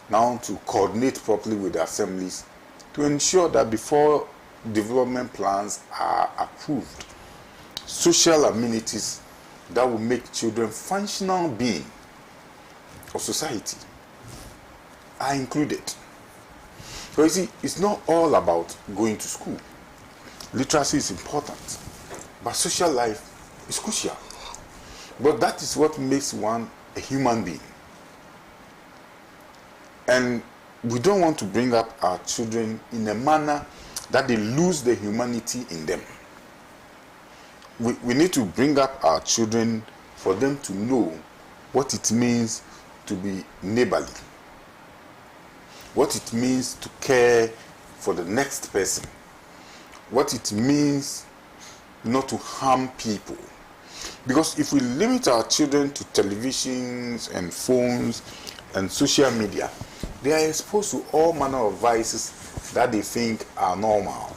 Speaker 2: now to coordinate properly with the assemblies to ensure that before development plans are approved, social amenities that will make children functional being of society are included. So you see, it's not all about going to school. Literacy is important, but social life is crucial. But that is what makes one a human being. And we don't want to bring up our children in a manner that they lose the humanity in them. We need to bring up our children for them to know what it means to be neighborly, what it means to care for the next person, what it means not to harm people. Because if we limit our children to televisions and phones and social media, they are exposed to all manner of vices that they think are normal.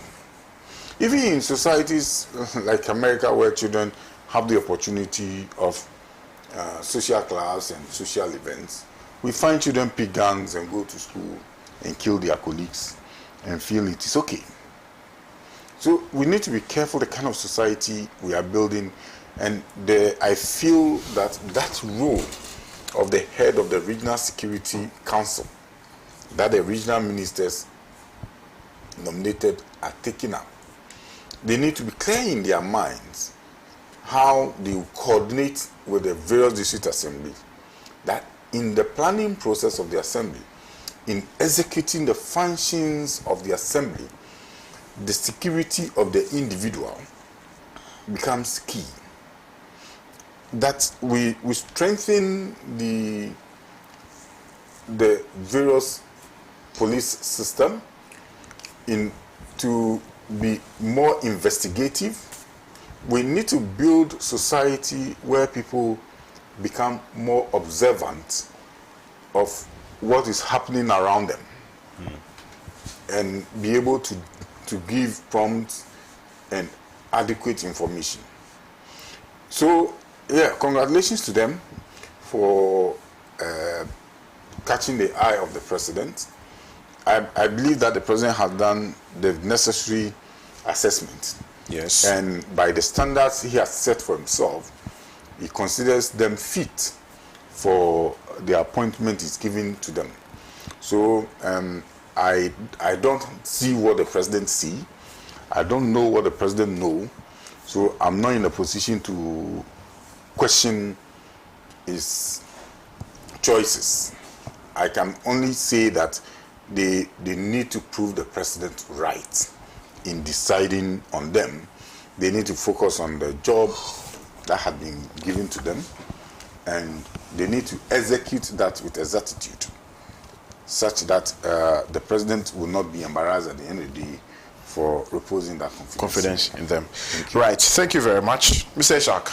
Speaker 2: Even in societies like America, where children have the opportunity of social clubs and social events, we find children pick guns and go to school and kill their colleagues and feel it is okay. So we need to be careful the kind of society we are building, and I feel that role of the head of the Regional Security Council that the regional ministers nominated are taking up. They need to be clear in their minds how they will coordinate with the various district assemblies, that in the planning process of the assembly, in executing the functions of the assembly, the security of the individual becomes key. That we strengthen the various police system to be more investigative. We need to build society where people become more observant of what is happening around them and be able to give prompt and adequate information. So, yeah, congratulations to them for catching the eye of the president. I believe that the president has done the necessary assessment.
Speaker 1: Yes. And
Speaker 2: by the standards he has set for himself, he considers them fit for the appointment is given to them. So I don't see what the president see. I don't know what the president know. So I'm not in a position to question his choices. I can only say that they need to prove the president right in deciding on them. They need to focus on the job that had been given to them, and they need to execute that with exactitude, such that the president will not be embarrassed at the end of the day for reposing that
Speaker 1: confidence in them. Right. Thank you very much, Mr. Ishak.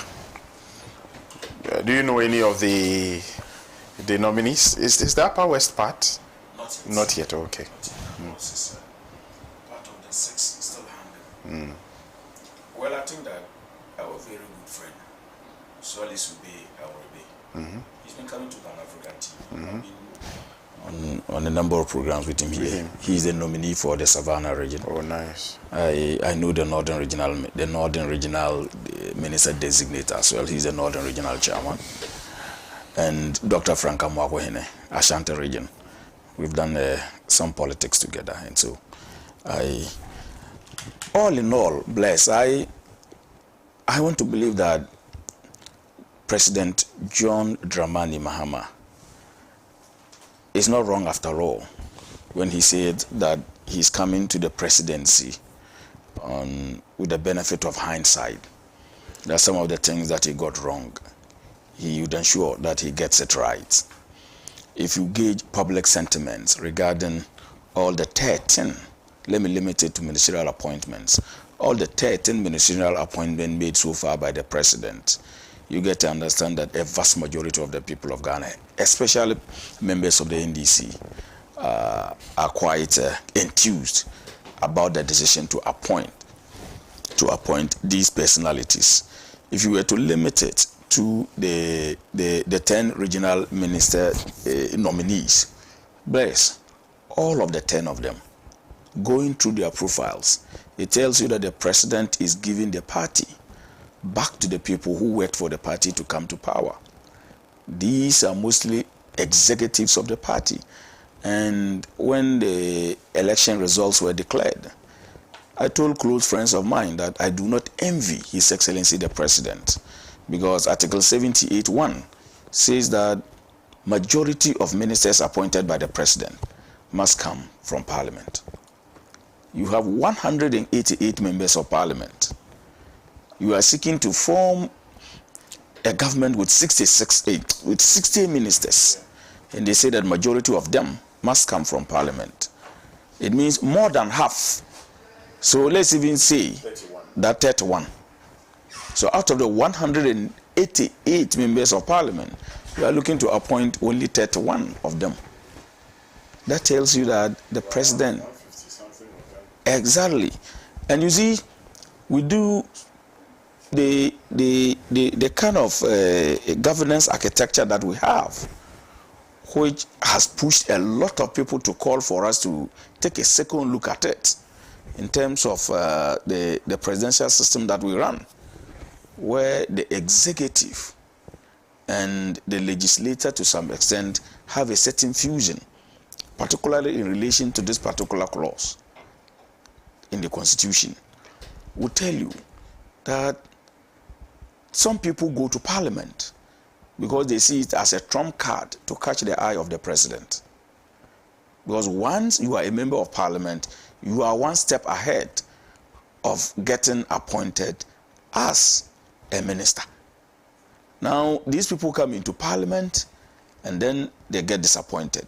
Speaker 1: Do you know any of the nominees? Is the Upper West part?
Speaker 4: Not yet.
Speaker 1: Not yet. Okay.
Speaker 4: Part of the 6 still hanging. Well, I think that our very good friend, Solis Ube Awurebe, he's been coming to Pan African TV. On a number of programs with him here. He's the nominee for the Savannah region.
Speaker 1: Oh, nice.
Speaker 4: I know the Northern Regional Minister Designate as well. He's the Northern Regional Chairman. And Dr. Frank Amwakwehene, Ashanti region. We've done some politics together, and so all in all, bless. I want to believe that President John Dramani Mahama is not wrong after all when he said that he's coming to the presidency with the benefit of hindsight. There are some of the things that he got wrong. He would ensure that he gets it right. If you gauge public sentiments regarding all the 13, let me limit it to ministerial appointments, all the 13 ministerial appointments made so far by the president, you get to understand that a vast majority of the people of Ghana, especially members of the NDC, are quite enthused about the decision to appoint these personalities. If you were to limit it to the 10 regional minister nominees, bless, all of the 10 of them, going through their profiles, it tells you that the president is giving the party back to the people who worked for the party to come to power. These are mostly executives of the party. And when the election results were declared, I told close friends of mine that I do not envy His Excellency the President, because Article 78(1) says that majority of ministers appointed by the President must come from Parliament. You have 188 members of Parliament. You are seeking to form a government with 60 ministers, and they say that majority of them must come from Parliament. It means more than half. So let's even say 31. That 31. So out of the 188 members of Parliament, you are looking to appoint only 31 of them. That tells you that the president... Exactly. And you see, we do the kind of governance architecture that we have, which has pushed a lot of people to call for us to take a second look at it in terms of the presidential system that we run, where the executive and the legislature to some extent have a certain fusion, particularly in relation to this particular clause in the Constitution, will tell you that some people go to Parliament because they see it as a trump card to catch the eye of the president. Because once you are a member of Parliament, you are one step ahead of getting appointed as a minister. Now, these people come into parliament and then they get disappointed.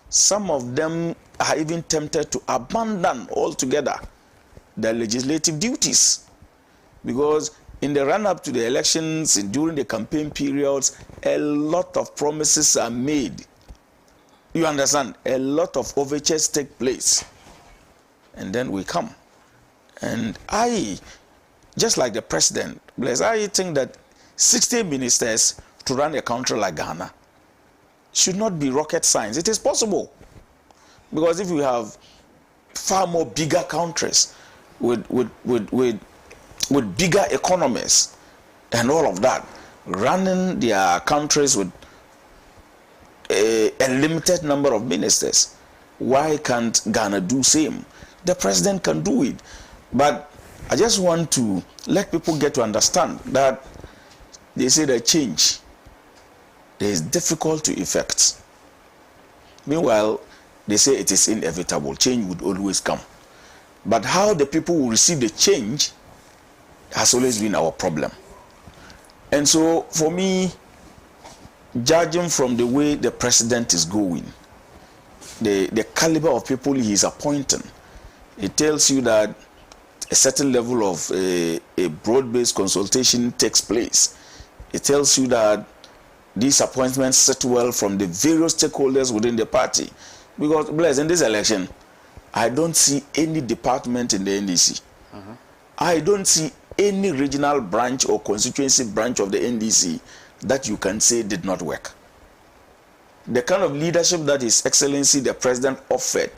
Speaker 4: Some of them are even tempted to abandon altogether their legislative duties, because in the run-up to the elections and during the campaign periods, a lot of promises are made. You understand? A lot of overtures take place. And then we come. And I, just like the president, I think that 60 ministers to run a country like Ghana should not be rocket science. It is possible. Because if we have far more bigger countries with bigger economies and all of that, running their countries with a limited number of ministers, why can't Ghana do same? The president can do it. But I just want to let people get to understand that they say that change is difficult to effect. Meanwhile, they say it is inevitable. Change would always come. But how the people will receive the change has always been our problem. And so, for me, judging from the way the president is going, the caliber of people he is appointing, it tells you that a certain level of a broad-based consultation takes place. It tells you that these appointments sit well from the various stakeholders within the party. Because, in this election, I don't see any department in the NDC. I don't see any regional branch or constituency branch of the NDC that you can say did not work. The kind of leadership that His Excellency the President offered,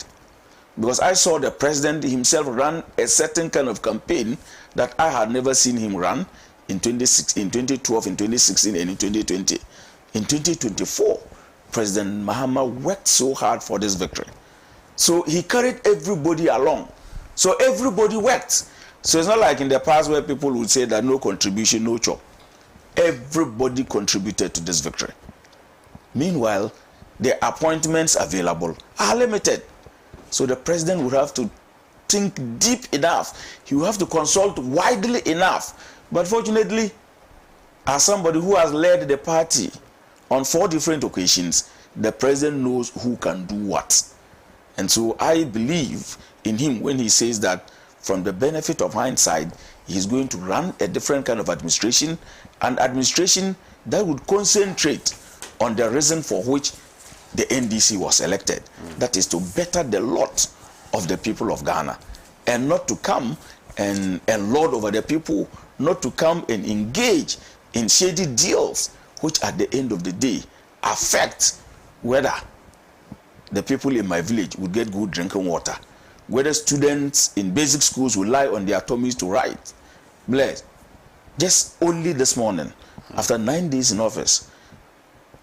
Speaker 4: because I saw the President himself run a certain kind of campaign that I had never seen him run in 2012, in 2016, and in 2020. In 2024, President Mahama worked so hard for this victory. So he carried everybody along. So everybody worked. So it's not like in the past where people would say that no contribution, no chop. Everybody contributed to this victory. Meanwhile, the appointments available are limited. So the president would have to think deep enough. He will have to consult widely enough. But fortunately, as somebody who has led the party on 4 different occasions, the president knows who can do what. And so I believe in him when he says that from the benefit of hindsight, he's going to run a different kind of administration, an administration that would concentrate on the reason for which the NDC was elected. That is to better the lot of the people of Ghana, and not to come and lord over the people, not to come and engage in shady deals, which at the end of the day affect whether the people in my village would get good drinking water, whether students in basic schools will lie on their tummies to write. Just only this morning, after 9 days in office,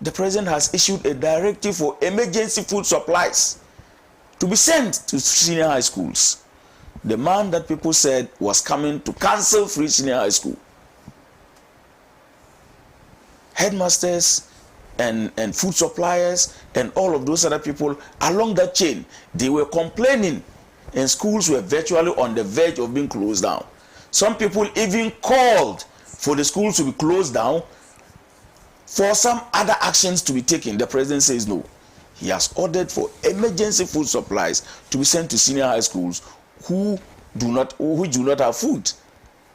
Speaker 4: the president has issued a directive for emergency food supplies to be sent to senior high schools. The man that people said was coming to cancel free senior high school. Headmasters and food suppliers and all of those other people along that chain, they were complaining, and schools were virtually on the verge of being closed down. Some people even called for the schools to be closed down for some other actions to be taken. The president says no. He has ordered for emergency food supplies to be sent to senior high schools who do not have food.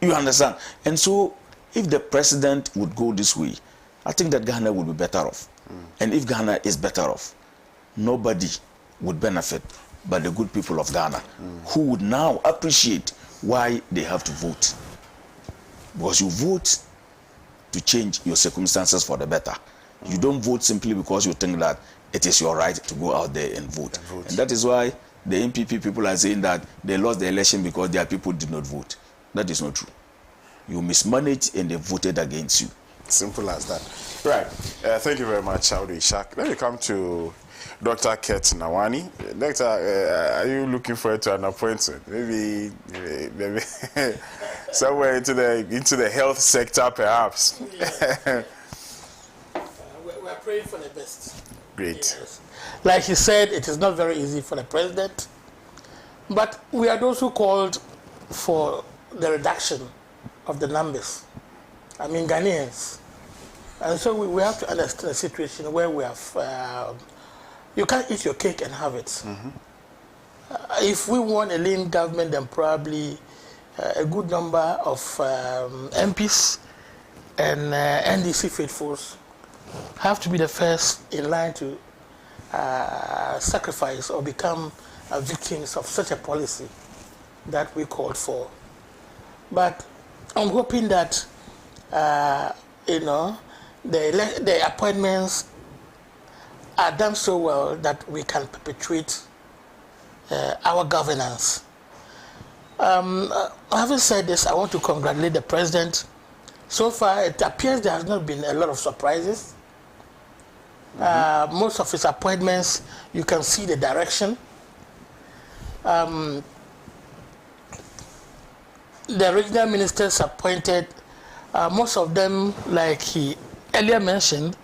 Speaker 4: You understand? And so if the president would go this way, I think that Ghana would be better off. And if Ghana is better off, nobody would benefit but the good people of Ghana, who would now appreciate why they have to vote. Because you vote to change your circumstances for the better. You don't vote simply because you think that it is your right to go out there and vote. And that is why the NPP people are saying that they lost the election because their people did not vote. That is not true. You mismanaged and they voted against you.
Speaker 1: Simple as that. Right. Thank you very much, Audu Ishak. Let me come to Dr. Ket Nawani. Doctor, are you looking forward to an appointment? Maybe somewhere into the health sector, perhaps.
Speaker 5: Yeah. We're praying for the best.
Speaker 1: Great.
Speaker 5: Yes. Like he said, it is not very easy for the president, but we are those who called for the reduction of the numbers. I mean, Ghanaians. And so we have to understand a situation where we have, you can't eat your cake and have it. If we want a lean government, then probably a good number of MPs and NDC faithfuls have to be the first in line to sacrifice or become victims of such a policy that we called for. But I'm hoping that the appointments are done so well that we can perpetuate our governance. Having said this, I want to congratulate the president. So far, it appears there has not been a lot of surprises. Most of his appointments, you can see the direction. The regional ministers appointed, most of them, like he earlier mentioned,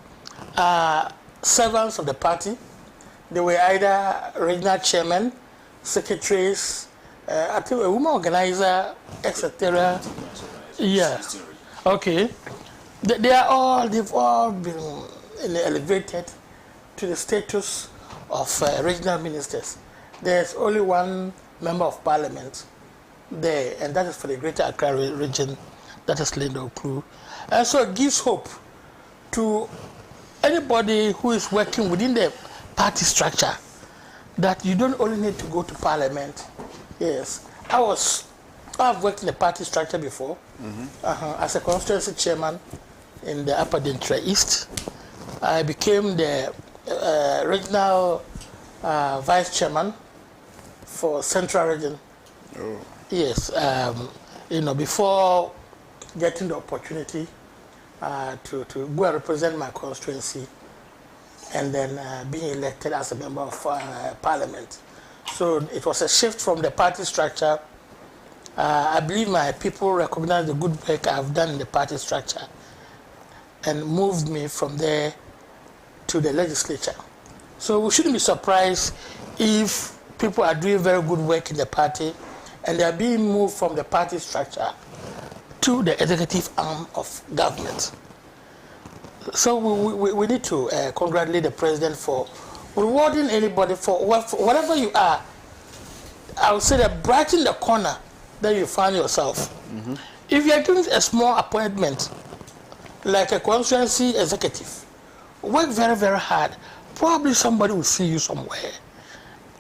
Speaker 5: are servants of the party. They were either regional chairmen, secretaries, I think a woman organizer, etc. Yeah. Okay. They've all been elevated to the status of regional ministers. There's only one member of parliament there, and that is for the Greater Accra region, that is Lindo Kru. And so it gives hope to anybody who is working within the party structure that you don't only need to go to parliament. Yes, I've worked in the party structure before, as a constituency chairman in the Upper Dentra East. I became the regional vice chairman for Central Region.
Speaker 2: Oh.
Speaker 5: Yes, before getting the opportunity to go and represent my constituency and then being elected as a member of parliament. So it was a shift from the party structure. I believe my people recognize the good work I've done in the party structure and moved me from there to the legislature. So we shouldn't be surprised if people are doing very good work in the party and they are being moved from the party structure to the executive arm of government. So we need to congratulate the president for rewarding anybody for whatever you are. I would say that brighten the corner that you find yourself. If you are doing a small appointment, like a constituency executive, work very, very hard. Probably somebody will see you somewhere.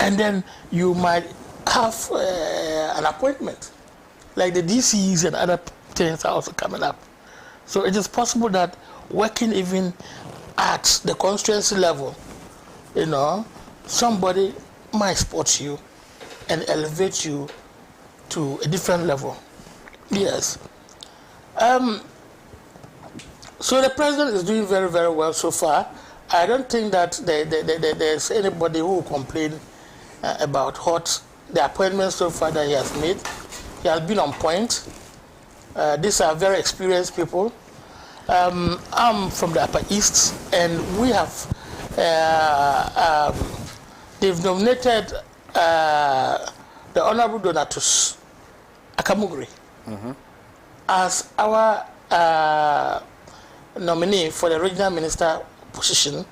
Speaker 5: And then you might have an appointment. Like the DCs and other things are also coming up. So it is possible that working even at the constituency level, somebody might spot you and elevate you to a different level. Yes. So the president is doing very, very well so far. I don't think that there's anybody who will complain about the appointments so far that he has made. He has been on point. These are very experienced people. I'm from the Upper East, and we have they've nominated the Honorable Donatus Akamugri as our nominee for the regional minister position.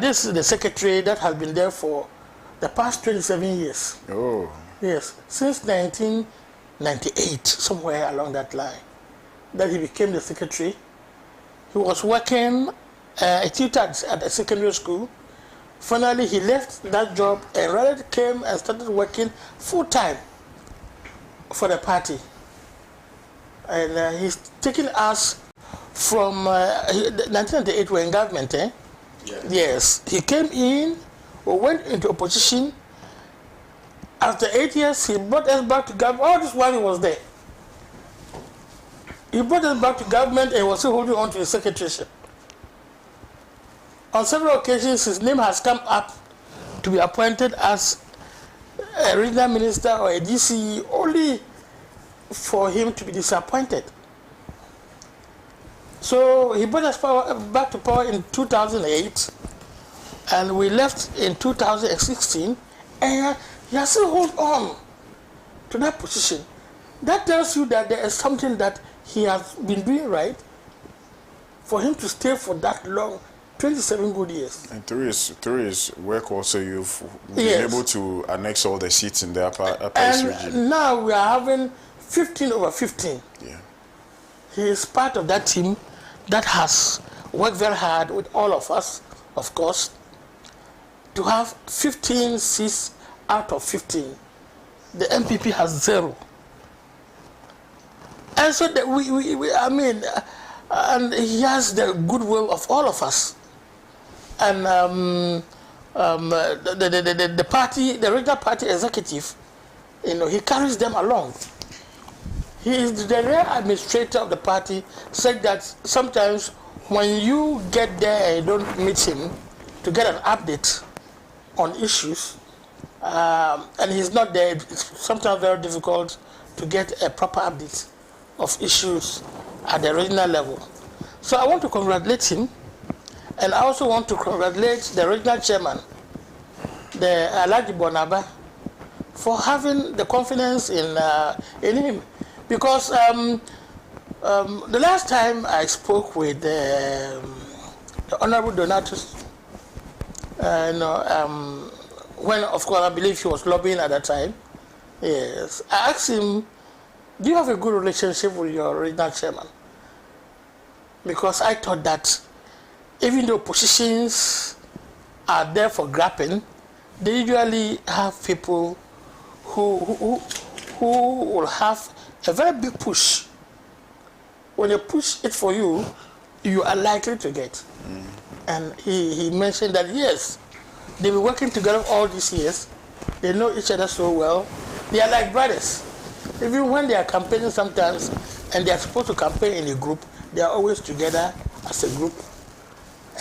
Speaker 5: This is the secretary that has been there for the past 27 years.
Speaker 2: Oh.
Speaker 5: Yes, since 1998, somewhere along that line, that he became the secretary. He was working a tutor at a secondary school. Finally, he left that job and rather came and started working full-time for the party. And he's taken us from 1998, we're in government, eh?
Speaker 3: Yeah.
Speaker 5: Yes. He came in, or went into opposition. After 8 years, he brought us back to government. All this while he was there. He brought us back to government and was still holding on to his secretaryship. On several occasions, his name has come up to be appointed as a regional minister or a DCE, only for him to be disappointed. So he brought us back to power in 2008, and we left in 2016, and he has still hold on to that position. That tells you that there is something that he has been doing right for him to stay for that long, 27 good years.
Speaker 1: And through his work also, you've been able to annex all the seats in the upper East region.
Speaker 5: And now we are having 15 over 15.
Speaker 1: Yeah.
Speaker 5: He is part of that team that has worked very hard with all of us, of course, to have 15 seats out of 15. The MPP has 0. And so and he has the goodwill of all of us. And the party, the regional party executive, he carries them along. He is the real administrator of the party. Said that sometimes when you get there and you don't meet him to get an update on issues, and he's not there, it's sometimes very difficult to get a proper update of issues at the regional level. So I want to congratulate him, and I also want to congratulate the regional chairman, the Alhaji Bonaba, for having the confidence in him. Because the last time I spoke with the Honorable Donatus, when of course I believe he was lobbying at that time, yes, I asked him, do you have a good relationship with your regional chairman? Because I thought that even though positions are there for grappling, they usually have people who will have a very big push. When they push it for you, you are likely to get. And he mentioned that yes, they've been working together all these years. They know each other so well. They are like brothers. Even when they are campaigning sometimes, and they are supposed to campaign in a group, they are always together as a group,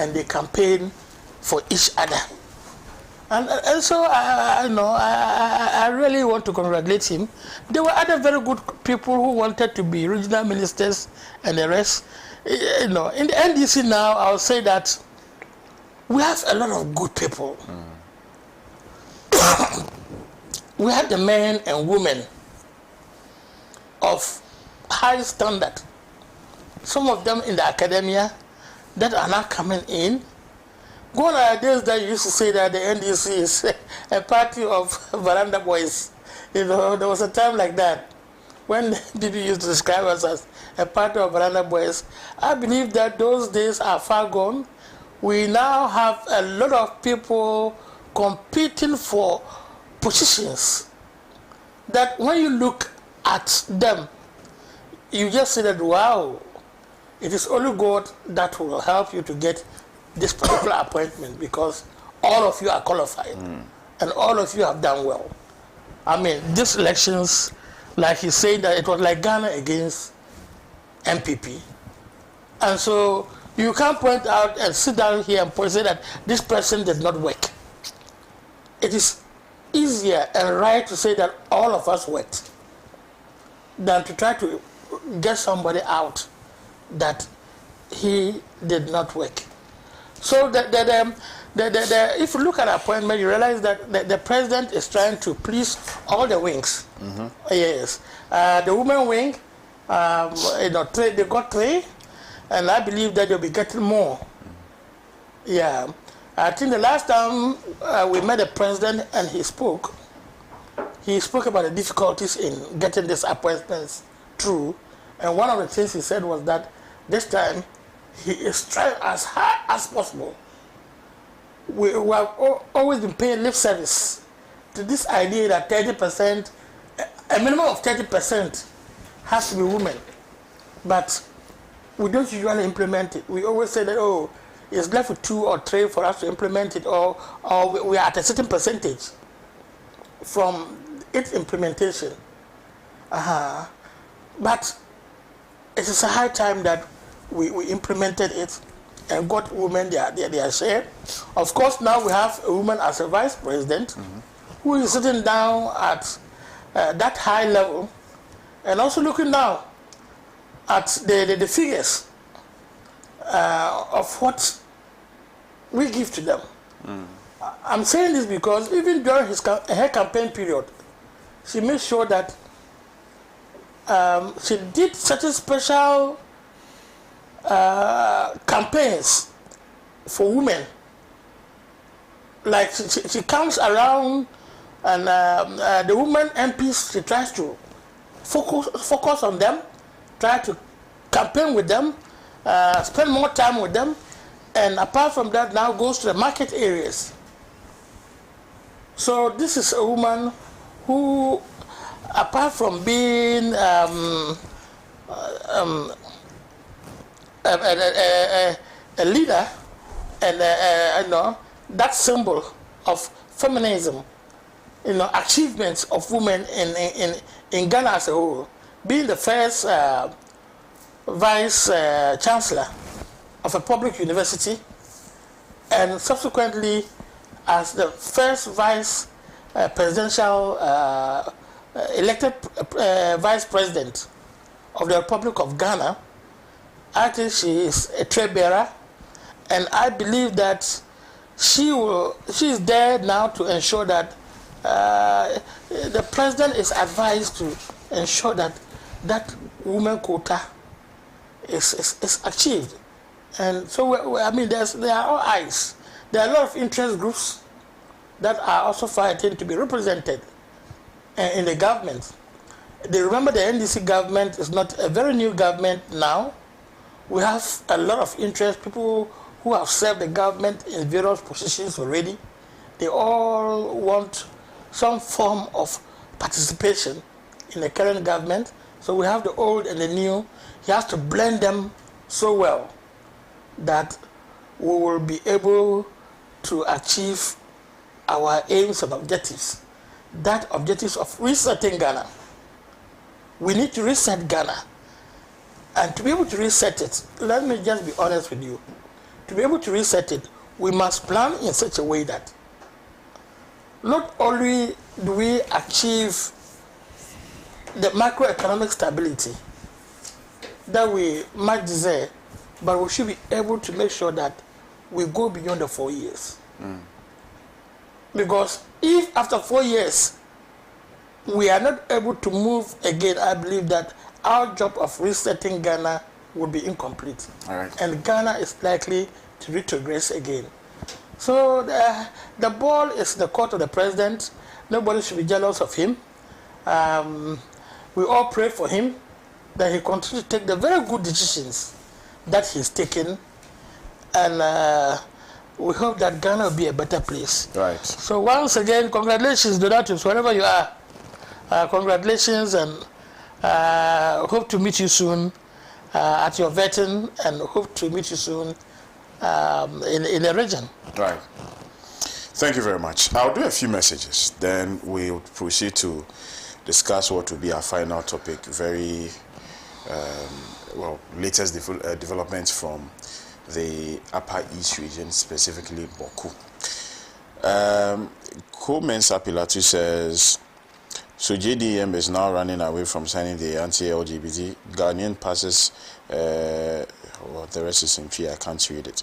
Speaker 5: and they campaign for each other. And so I really want to congratulate him. There were other very good people who wanted to be regional ministers and the rest. In the NDC now, I'll say that we have a lot of good people. We have the men and women of high standard. Some of them in the academia that are now coming in. Gone are days that you used to say that the NDC is a party of veranda boys. There was a time like that when people used to describe us as a party of veranda boys. I believe that those days are far gone. We now have a lot of people competing for positions that when you look at them, you just say that, wow, it is only God that will help you to get this particular appointment, because all of you are qualified and all of you have done well. I mean, these elections, like he said, that it was like Ghana against MPP. And so you can't point out and sit down here and say that this person did not work. It is easier and right to say that all of us worked than to try to get somebody out that he did not work. So if you look at the appointment, you realize that the president is trying to please all the wings. Yes, the women wing, they got 3, and I believe that they'll be getting more. Yeah, I think the last time we met the president and he spoke about the difficulties in getting these appointments through, and one of the things he said was that this time he is trying as hard as possible. We have always been paying lip service to this idea that 30%, a minimum of 30% has to be women. But we don't usually implement it. We always say that, oh, it's left with 2 or 3 for us to implement it, or we are at a certain percentage from its implementation. But it is a high time that we implemented it and got women their share. Of course, now we have a woman as a vice president who is sitting down at that high level and also looking down at the figures of what we give to them. I'm saying this because even during her campaign period, she made sure that she did certain special campaigns for women. Like she comes around and the women MPs, she tries to focus on them, try to campaign with them, spend more time with them, and apart from that now goes to the market areas. So this is a woman who, apart from being a leader and that symbol of feminism, achievements of women in Ghana as a whole, being the first vice chancellor of a public university, and subsequently as the first vice presidential elected vice president of the Republic of Ghana. I think she is a trailbearer, and I believe that she is there now to ensure that the president is advised to ensure that that women quota is achieved. And so, I mean, there are all eyes. There are a lot of interest groups that are also fighting to be represented in the government. They remember the NDC government is not a very new government now. We have a lot of interest, people who have served the government in various positions already. They all want some form of participation in the current government. So we have the old and the new. He has to blend them so well that we will be able to achieve our aims and objectives. That objectives of resetting Ghana. We need to reset Ghana. And to be able to reset it, let me just be honest with you. To be able to reset it, we must plan in such a way that not only do we achieve the macroeconomic stability that we might desire, but we should be able to make sure that we go beyond the 4 years. Because if after 4 years we are not able to move again, I believe that our job of resetting Ghana will be incomplete.
Speaker 1: All right.
Speaker 5: And Ghana is likely to retrogress again. So the ball is in the court of the president. Nobody should be jealous of him. We all pray for him that he continue to take the very good decisions that he's taken, and we hope that Ghana will be a better place.
Speaker 1: Right.
Speaker 5: So once again, congratulations, Donatus, wherever you are. Congratulations, and hope to meet you soon at your vetting, and hope to meet you soon in the region.
Speaker 1: Right. Thank you very much. I'll do a few messages, then we'll proceed to discuss what will be our final topic. Very latest developments from the Upper East region, specifically Bawku. Mensa Pilatu says, so JDM is now running away from signing the anti-LGBT. Ghanaian passes, the rest is in tree, I can't read it.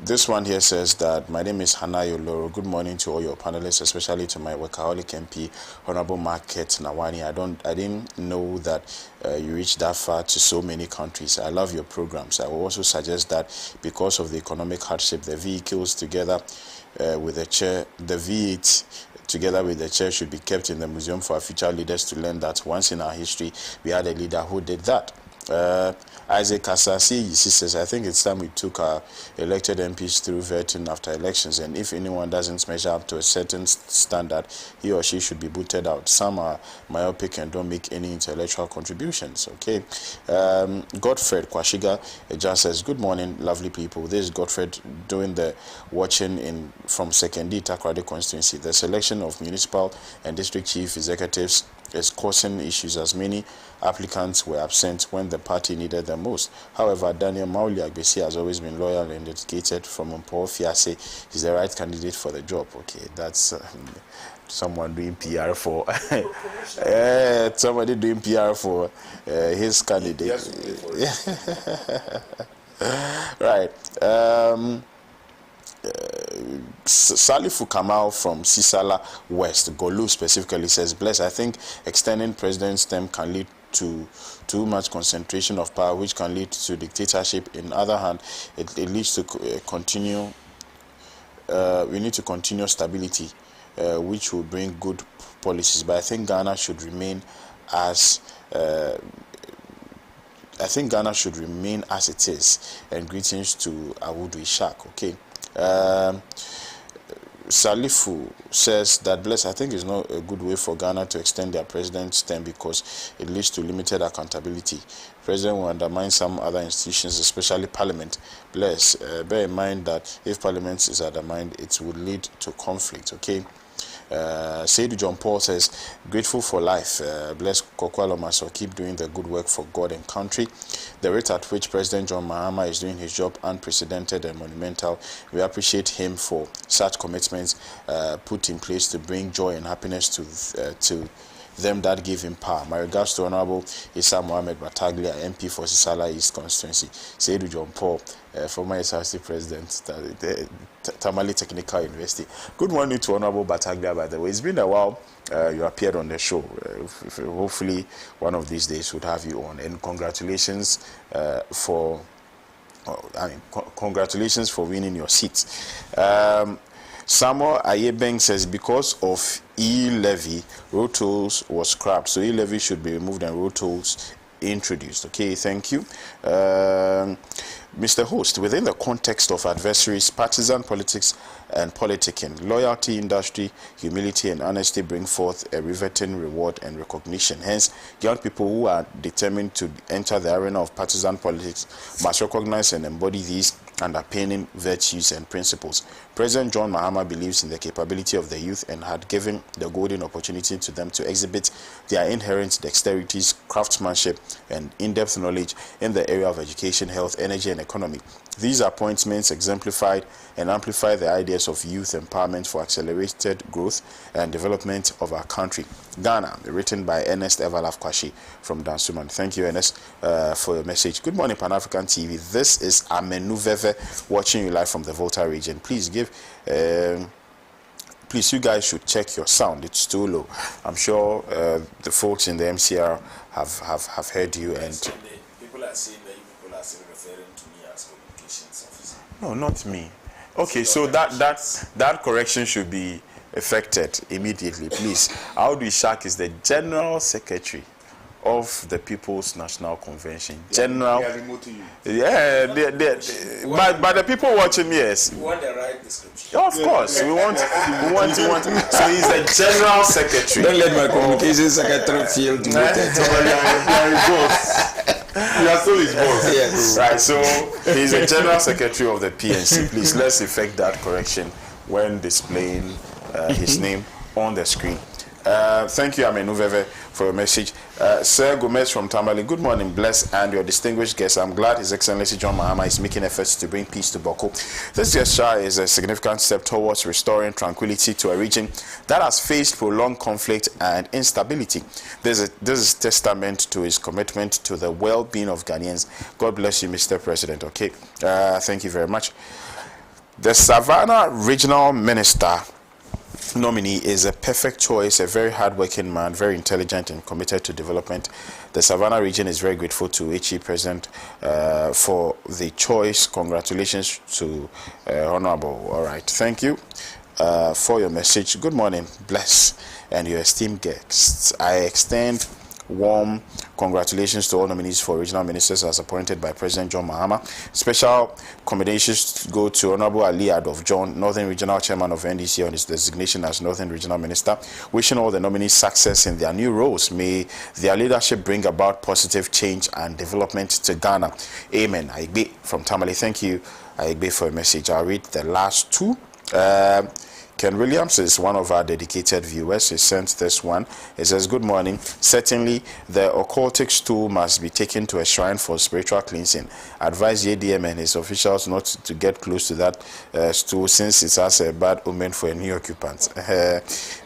Speaker 1: This one here says that my name is Hanayo Loro. Good morning to all your panelists, especially to my workaholic MP, Honorable Market Nawani. I didn't know that you reached that far to so many countries. I love your programs. I will also suggest that because of the economic hardship, the vehicles together with the chair, the V8 together with the chair should be kept in the museum for our future leaders to learn that once in our history we had a leader who did that. Isaac Kasasi says, I think it's time we took our elected MPs through vetting after elections, and if anyone doesn't measure up to a certain standard, he or she should be booted out. Some are myopic and don't make any intellectual contributions. Okay. Godfred Kwashiga just says, good morning, lovely people. This is Godfred doing the watching from Second D Takoradi constituency. The selection of municipal and district chief executives is causing issues as many applicants were absent when the party needed them most. However, Daniel Mauli Agbesi has always been loyal and dedicated from Mpo Fiase. He's the right candidate for the job. Okay, that's someone doing PR for somebody doing PR for his candidate. Right. Salifu Kamal from Sisala West, Golu specifically says, Bless, I think extending president's term can lead to too much concentration of power, which can lead to dictatorship. In other hand, it leads to we need to continue stability, which will bring good policies. But I think Ghana should remain as it is. And greetings to Awudu Ishak. Okay. Salifu says that, Bless, I think it's not a good way for Ghana to extend their president's term because it leads to limited accountability. President will undermine some other institutions, especially Parliament. Bless, bear in mind that if Parliament is undermined, it would lead to conflict. Okay. Seydou John Paul says, grateful for life. Bless Koku Alormassor, keep doing the good work for God and country. The rate at which President John Mahama is doing his job unprecedented and monumental. We appreciate him for such commitments put in place to bring joy and happiness to them that give him power. My regards to Honorable Issa Mohammed Bataglia, MP for Sisala East Constituency. Seydou John Paul, former SRC President, Tamale Technical University. Good morning to Honorable Bataglia, by the way. It's been a while you appeared on the show. Hopefully one of these days we'll have you on. And congratulations congratulations for winning your seat. Samuel Ayebeng says, because of e-levy, road tolls was scrapped. So e-levy should be removed and road tolls introduced. Okay, thank you. Mr. Host, within the context of adversaries, partisan politics and politicking, loyalty, industry, humility, and honesty bring forth a riveting reward and recognition. Hence, young people who are determined to enter the arena of partisan politics must recognize and embody these underpinning virtues and principles. President John Mahama believes in the capability of the youth and had given the golden opportunity to them to exhibit their inherent dexterities, craftsmanship, and in-depth knowledge in the area of education, health, energy, and economy. These appointments exemplified and amplify the ideas of youth empowerment for accelerated growth and development of our country. Ghana, written by Ernest Everlaf Kwashi from Dansuman. Thank you, Ernest, for your message. Good morning, Pan-African TV. This is Amenu Veve watching you live from the Volta region. Please please, you guys should check your sound. It's too low. I'm sure the folks in the MCR have heard you. And
Speaker 4: people are saying that you people are still referring to me as communications officer.
Speaker 1: No, not me. Okay, so that correction should be effected immediately, please. Audu Ishak is the General Secretary of the People's National Convention. General. Yeah, but the people watching me, yes.
Speaker 4: You want the right description?
Speaker 1: Of course, we want. So he's the General Secretary.
Speaker 4: Don't let my communication secretary feel demoted.
Speaker 1: You are still his boss.
Speaker 4: Yes.
Speaker 1: Right, so he's the General Secretary of the PNC. Please, let's effect that correction when displaying his name on the screen. Thank you, Amenu Veve, for your message. Sir Gomez from Tamale, good morning, Bless, and your distinguished guest. I'm glad His Excellency John Mahama is making efforts to bring peace to Bawku. This gesture is a significant step towards restoring tranquility to a region that has faced prolonged conflict and instability. This is testament to his commitment to the well-being of Ghanaians. God bless you, Mr. President. Okay, thank you very much. The Savannah Regional Minister nominee is a perfect choice, a very hard-working man, very intelligent and committed to development. The Savannah region is very grateful to HE President for the choice. Congratulations to Honorable. All right, thank you for your message. Good morning, Bless, and your esteemed guests. I extend warm congratulations to all nominees for regional ministers as appointed by President John Mahama. Special commendations go to Honorable Ali Adolf John, Northern Regional Chairman of NDC, on his designation as Northern Regional Minister. Wishing all the nominees success in their new roles. May their leadership bring about positive change and development to Ghana. Amen. Aigbe from Tamale. Thank you, Aigbe, for your message. I'll read the last two. Ken Williams is one of our dedicated viewers. He sent this one. He says, good morning. Certainly, the occultic stool must be taken to a shrine for spiritual cleansing. Advise ADM and his officials not to get close to that stool since it has a bad omen for a new occupant.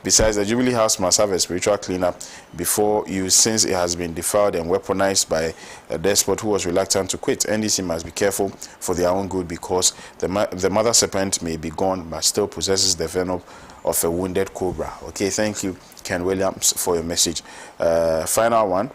Speaker 1: Besides, the Jubilee House must have a spiritual cleanup before use since it has been defiled and weaponized by a despot who was reluctant to quit. NDC must be careful for their own good because the mother serpent may be gone but still possesses the venom of a wounded cobra. Okay, thank you, Ken Williams, for your message. Final one.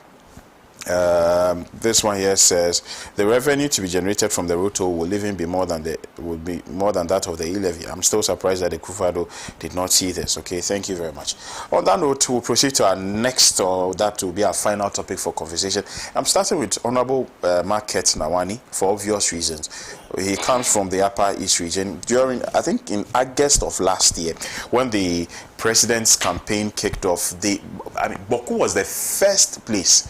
Speaker 1: This one here says the revenue to be generated from the road toll will even be more than that of the e-levy. I'm still surprised that the Kufado did not see this. Okay, thank you very much. On that note, we'll proceed to our next, or that will be our final topic for conversation. I'm starting with Honorable Market Nawani for obvious reasons. He comes from the Upper East region during, I think, in August of last year, when the president's campaign kicked off. Bawku was the first place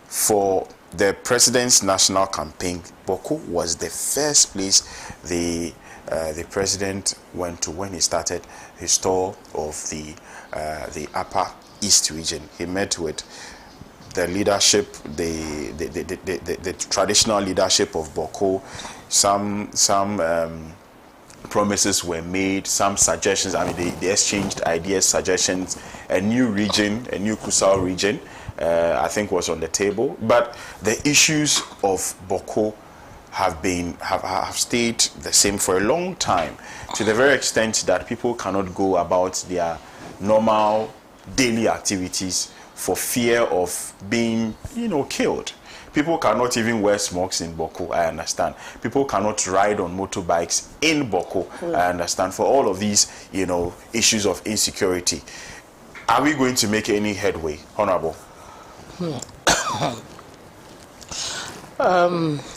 Speaker 1: for the president's national campaign. Bawku was the first place the president went to when he started his tour of the Upper East region. He met with the leadership, the traditional leadership of Bawku. Some promises were made, some suggestions. I mean, they exchanged ideas, suggestions. A new region, a new Kusao region, I think was on the table. But the issues of Bawku have stayed the same for a long time, to the very extent that people cannot go about their normal daily activities for fear of being, killed. People cannot even wear smokes in Bawku, I understand. People cannot ride on motorbikes in Bawku, I understand. For all of these, issues of insecurity, are we going to make any headway, Honorable?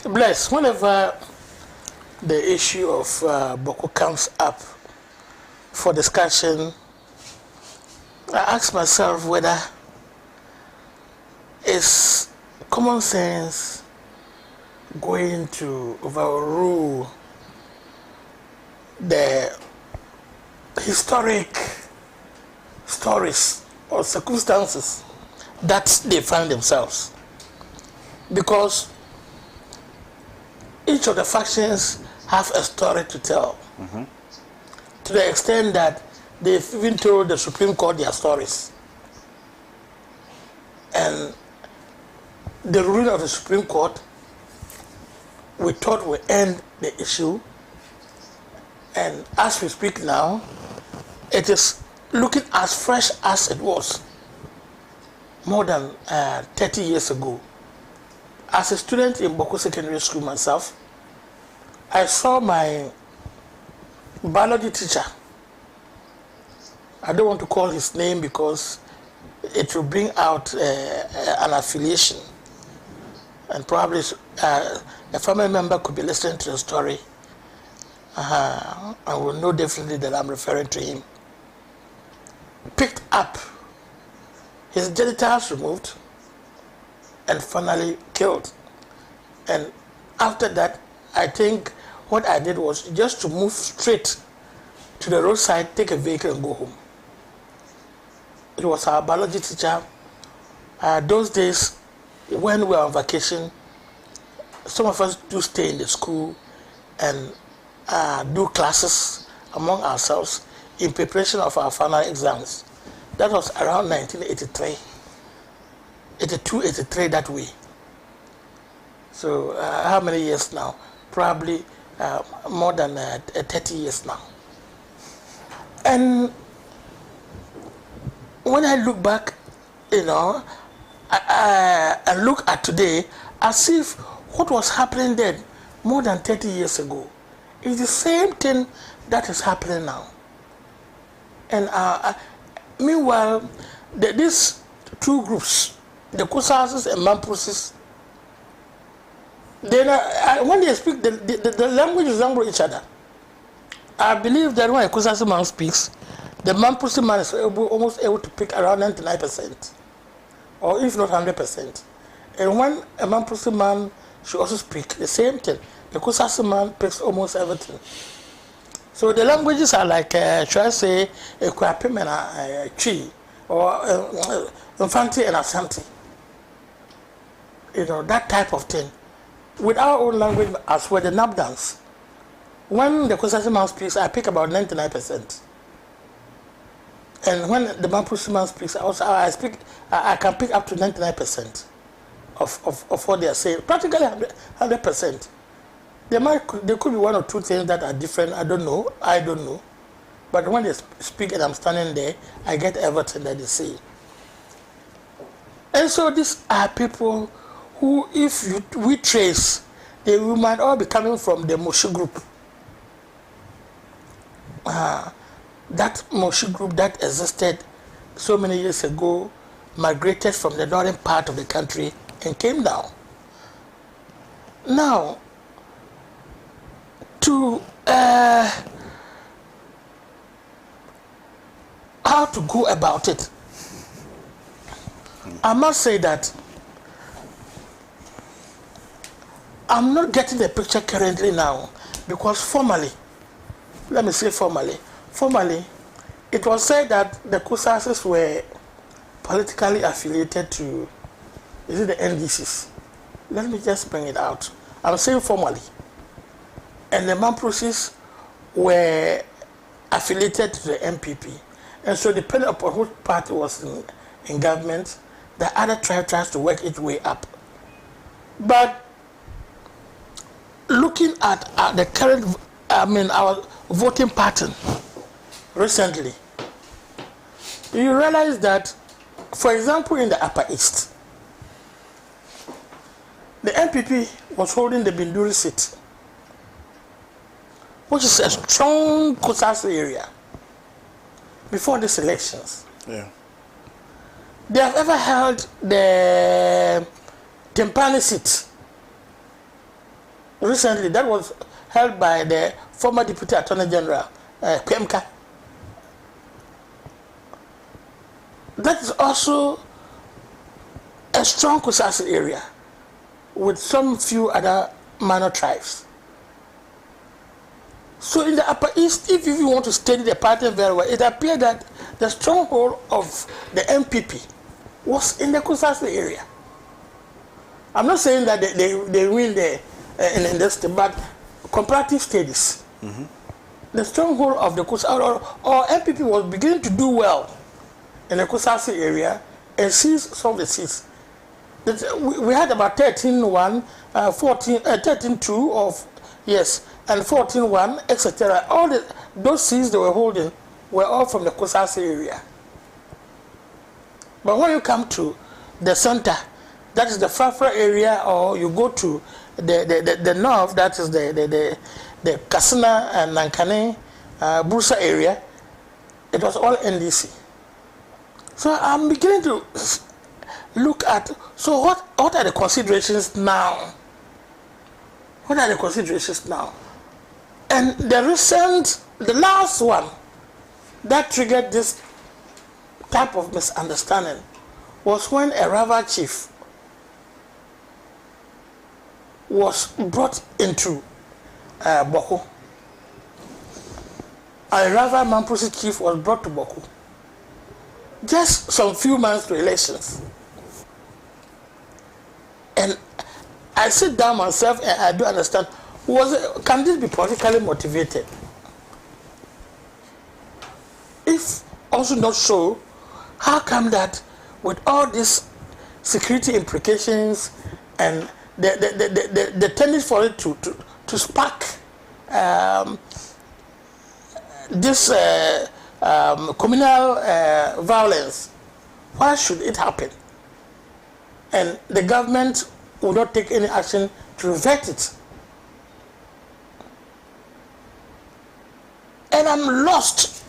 Speaker 5: Bless, whenever the issue of Bawku comes up for discussion, I ask myself whether it's common sense going to overrule the historic stories or circumstances that they find themselves, because each of the factions have a story to tell, to the extent that they've even told the Supreme Court their stories. And the ruling of the Supreme Court, we thought would end the issue, and as we speak now, it is looking as fresh as it was more than 30 years ago. As a student in Bawku Secondary School myself, I saw my biology teacher. I don't want to call his name because it will bring out an affiliation, and probably a family member could be listening to the story and will know definitely that I'm referring to him. Picked up, his genitals removed, and finally killed. And after that, I think what I did was just to move straight to the roadside, take a vehicle and go home. It was our biology teacher. Those days, when we were on vacation, some of us do stay in the school and do classes among ourselves in preparation of our final exams. That was around 1983, 82, 83, that way. So how many years now? Probably more than 30 years now. And when I look back, I look at today as if what was happening then more than 30 years ago is the same thing that is happening now. And meanwhile, these two groups, the Kusasis and Mampusis, when they speak, the language resembles each other. I believe that when a Kusasi man speaks, the Mampusi man is almost able to pick around 99%, or if not 100%. And when a Mampusi man should also speak the same thing, the Kusasi man picks almost everything. So the languages are like, should I say, a Kwapim and a Chi, or Infante and Asante. You know, that type of thing. With our own language, as well, the nap dance. When the Kusasi man speaks, I pick about 99%. And when the Mampusi man speaks, I can pick up to 99% of what they are saying. Practically 100%. There could be one or two things that are different. I don't know. But when they speak and I'm standing there, I get everything that they say. And so these are people who, if we trace, they might all be coming from the Moshi group. That Moshi group that existed so many years ago migrated from the northern part of the country and came down. Now, to how to go about it, I must say that I'm not getting the picture currently now, because formally, it was said that the Kusasis were politically affiliated to, is it the NDCs? Let me just bring it out. I'm saying formally. And the Mampusis were affiliated to the MPP. And so depending upon which party was in government, the other tribe tries to work its way up. But looking at the current, our voting pattern recently, you realize that, for example, in the Upper East, the MPP was holding the Binduri seat, which is a strong Kusasi area, before these elections.
Speaker 1: Yeah.
Speaker 5: They have ever held the Tempani seat recently, that was held by the former Deputy Attorney General, Kwemka. That is also a strong Kusasi area with some few other minor tribes. So in the Upper East, if you want to study the pattern very well, it appeared that the stronghold of the MPP was in the Kusasi area. I'm not saying that they win in this, but comparative studies. Mm-hmm. The stronghold of the Kusasi or MPP was beginning to do well in the Kusasi area and seized some of the seats. We had about 13-1, 13-2 of, yes, and 14-1, etc. All those seats they were holding were all from the Kusasi area. But when you come to the center, that is the Fafra area, or you go to the north, that is the Kasina and Nankane, Bursa area, it was all NDC. So I'm beginning to look at, so what are the considerations now? What are the considerations now? And the last one that triggered this type of misunderstanding was when a Rava chief was brought into Bawku. A Rava Mampusi chief was brought to Bawku. Just some few months to elections. And I sit down myself and I do understand, can this be politically motivated? If also not so, how come that with all these security implications and the tendency for it to spark this communal violence, why should it happen? And the government will not take any action to prevent it. And I'm lost.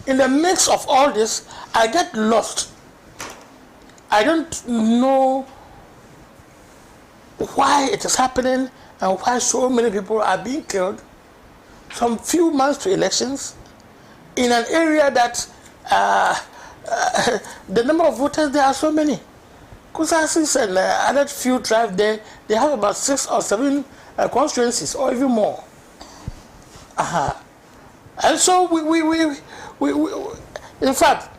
Speaker 5: In the mix of all this, I get lost. I don't know why it is happening and why so many people are being killed some few months to elections in an area that the number of voters there are so many. Kusasis and other few tribes there, they have about 6 or 7 constituencies or even more. And so we in fact,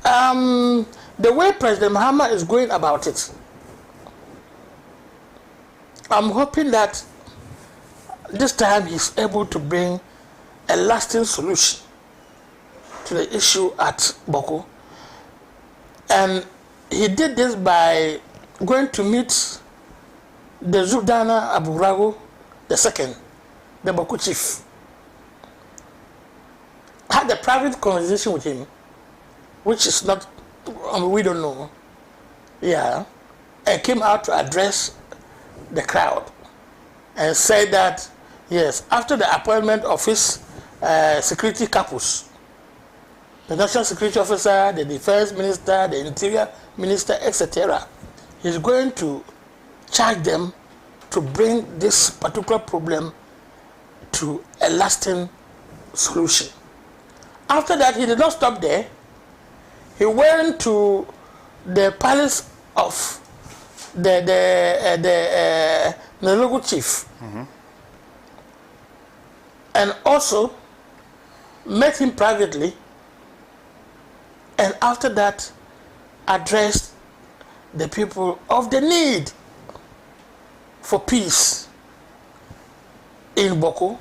Speaker 5: the way President Mahama is going about it, I'm hoping that this time he's able to bring a lasting solution to the issue at Bawku. And he did this by going to meet the Zubdana Aburago II, the Bawku chief. Had a private conversation with him, which is not, we don't know. Yeah. And came out to address the crowd and said that, yes, after the appointment of his security corpus, the National Security Officer, the Defense Minister, the Interior Minister, etc., he's going to charge them to bring this particular problem to a lasting solution. After that, he did not stop there. He went to the palace of the local chief, and also met him privately, and after that addressed the people of the need for peace in Bawku.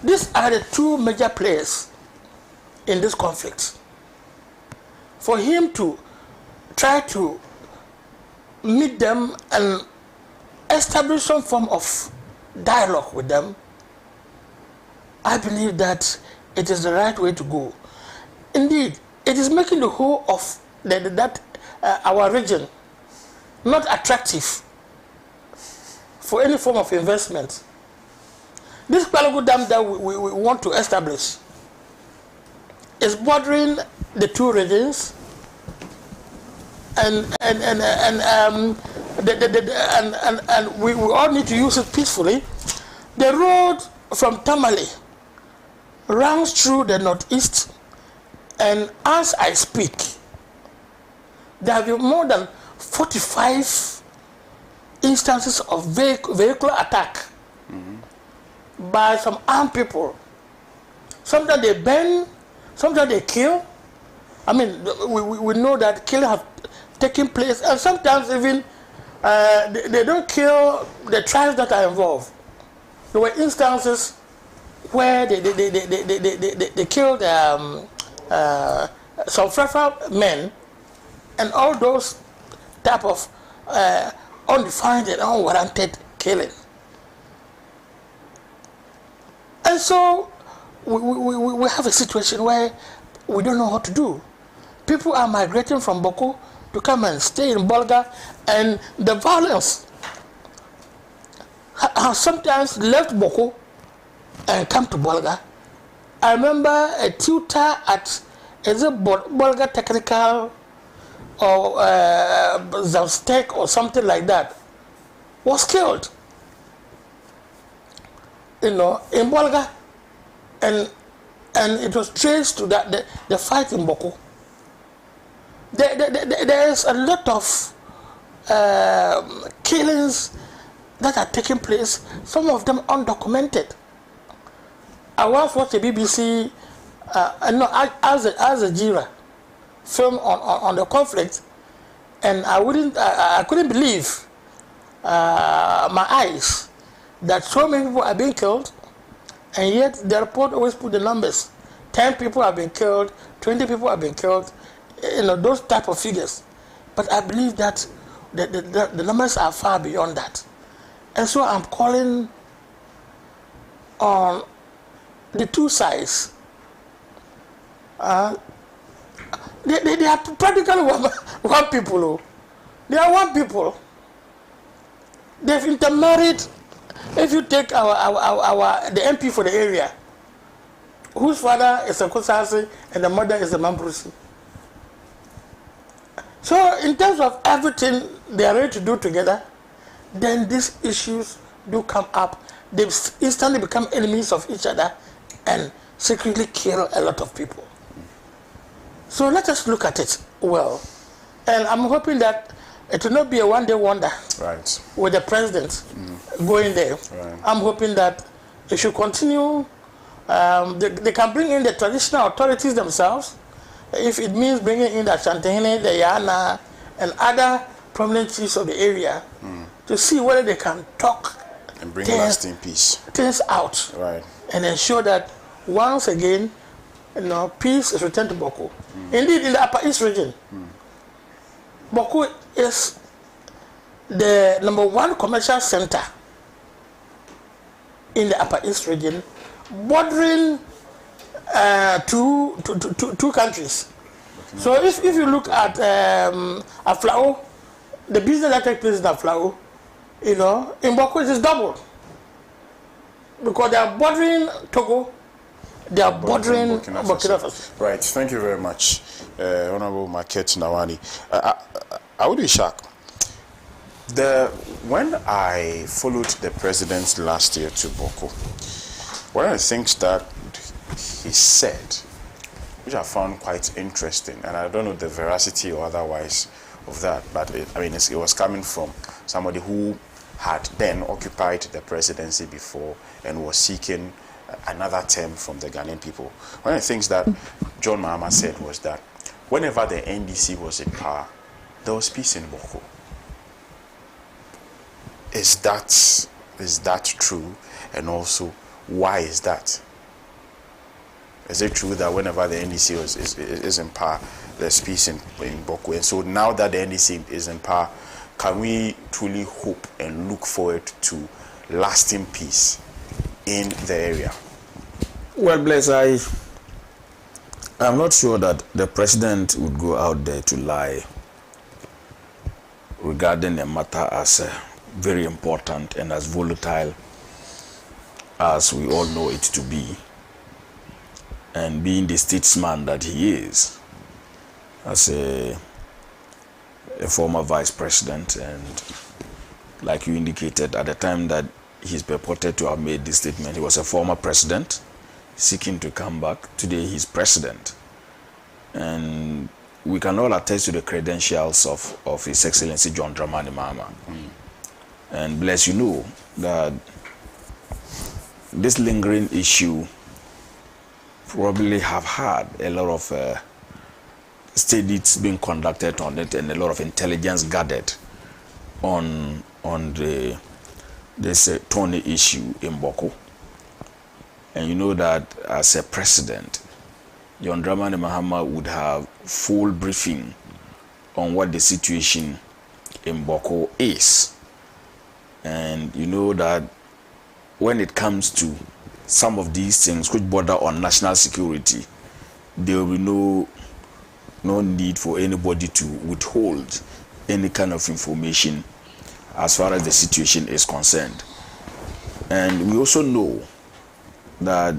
Speaker 5: These are the two major players in this conflict. For him to try to meet them and establish some form of dialogue with them, I believe that it is the right way to go. Indeed, it is making the whole of our region not attractive for any form of investment. This Bawku dam that we want to establish is bordering the two regions, and we all need to use it peacefully. The road from Tamale runs through the northeast, and as I speak, there have been more than 45 instances of vehicular attack by some armed people. Sometimes they burn, sometimes they kill. I mean, we know that killing have taken place, and sometimes even they don't kill the tribes that are involved. There were instances where they killed some Frefa men, and all those type of undefined and unwarranted killing. And so we have a situation where we don't know what to do. People are migrating from Bawku to come and stay in Bolga, and the violence has sometimes left Bawku and come to Bolga. I remember a tutor at Bolga Technical or Zamstek or something like that was killed, in Bolga, and it was traced to the fight in Bawku. There is a lot of killings that are taking place, some of them undocumented. I once watched a BBC, Al Jazeera film on the conflict, and I couldn't believe my eyes that so many people are being killed, and yet the report always put the numbers. 10 people have been killed, 20 people have been killed, those type of figures. But I believe that the numbers are far beyond that. And so I'm calling on the two sides. They are practically one people. They are one people. They've intermarried. If you take the MP for the area, whose father is a Kusasi and the mother is a Mamprusi. So in terms of everything they are ready to do together, then these issues do come up. They instantly become enemies of each other and secretly kill a lot of people. So let us look at it well. And I'm hoping that it will not be a one-day wonder with the president going there. Right. I'm hoping that it should continue They can bring in the traditional authorities themselves, if it means bringing in the Shantahene, the Yana, and other prominent chiefs of the area to see whether they can talk
Speaker 1: And bring lasting peace.
Speaker 5: things out,
Speaker 1: Right.
Speaker 5: and ensure that once again, peace is returned to Bawku. Indeed, in the Upper East region, Bawku is the #1 commercial center in the Upper East region, bordering two countries. So if you look at Aflao, the business that takes place in Aflao, in Bawku it is double. Because they are bordering Togo, they are bordering Burkina Faso.
Speaker 1: Right, thank you very much, Honorable Market Nawani. I would be shocked. When I followed the president last year to Bawku, one of the things that he said, which I found quite interesting, and I don't know the veracity or otherwise of that, but it was coming from somebody who had then occupied the presidency before and was seeking another term from the Ghanaian people. One of the things that John Mahama said was that whenever the NDC was in power, there was peace in Bawku. Is that true? And also, why is that? Is it true that whenever the NDC is in power, there's peace in Bawku? And so now that the NDC is in power, can we truly hope and look forward to lasting peace in the area?
Speaker 4: Well, Bless, I'm not sure that the president would go out there to lie regarding a matter as very important and as volatile as we all know it to be, and being the statesman that he is, as a former vice president, and like you indicated, at the time that he's purported to have made this statement, he was a former president seeking to come back. Today he's president, and we can all attest to the credentials of His Excellency John Dramani Mahama. And Bless, you know that this lingering issue probably have had a lot of studies being conducted on it and a lot of intelligence gathered on this Tony issue in Bawku. And you know that as a president, John Dramani Mahama would have full briefing on what the situation in Bawku is. And you know that when it comes to some of these things which border on national security, there will be no need for anybody to withhold any kind of information as far as the situation is concerned. And we also know that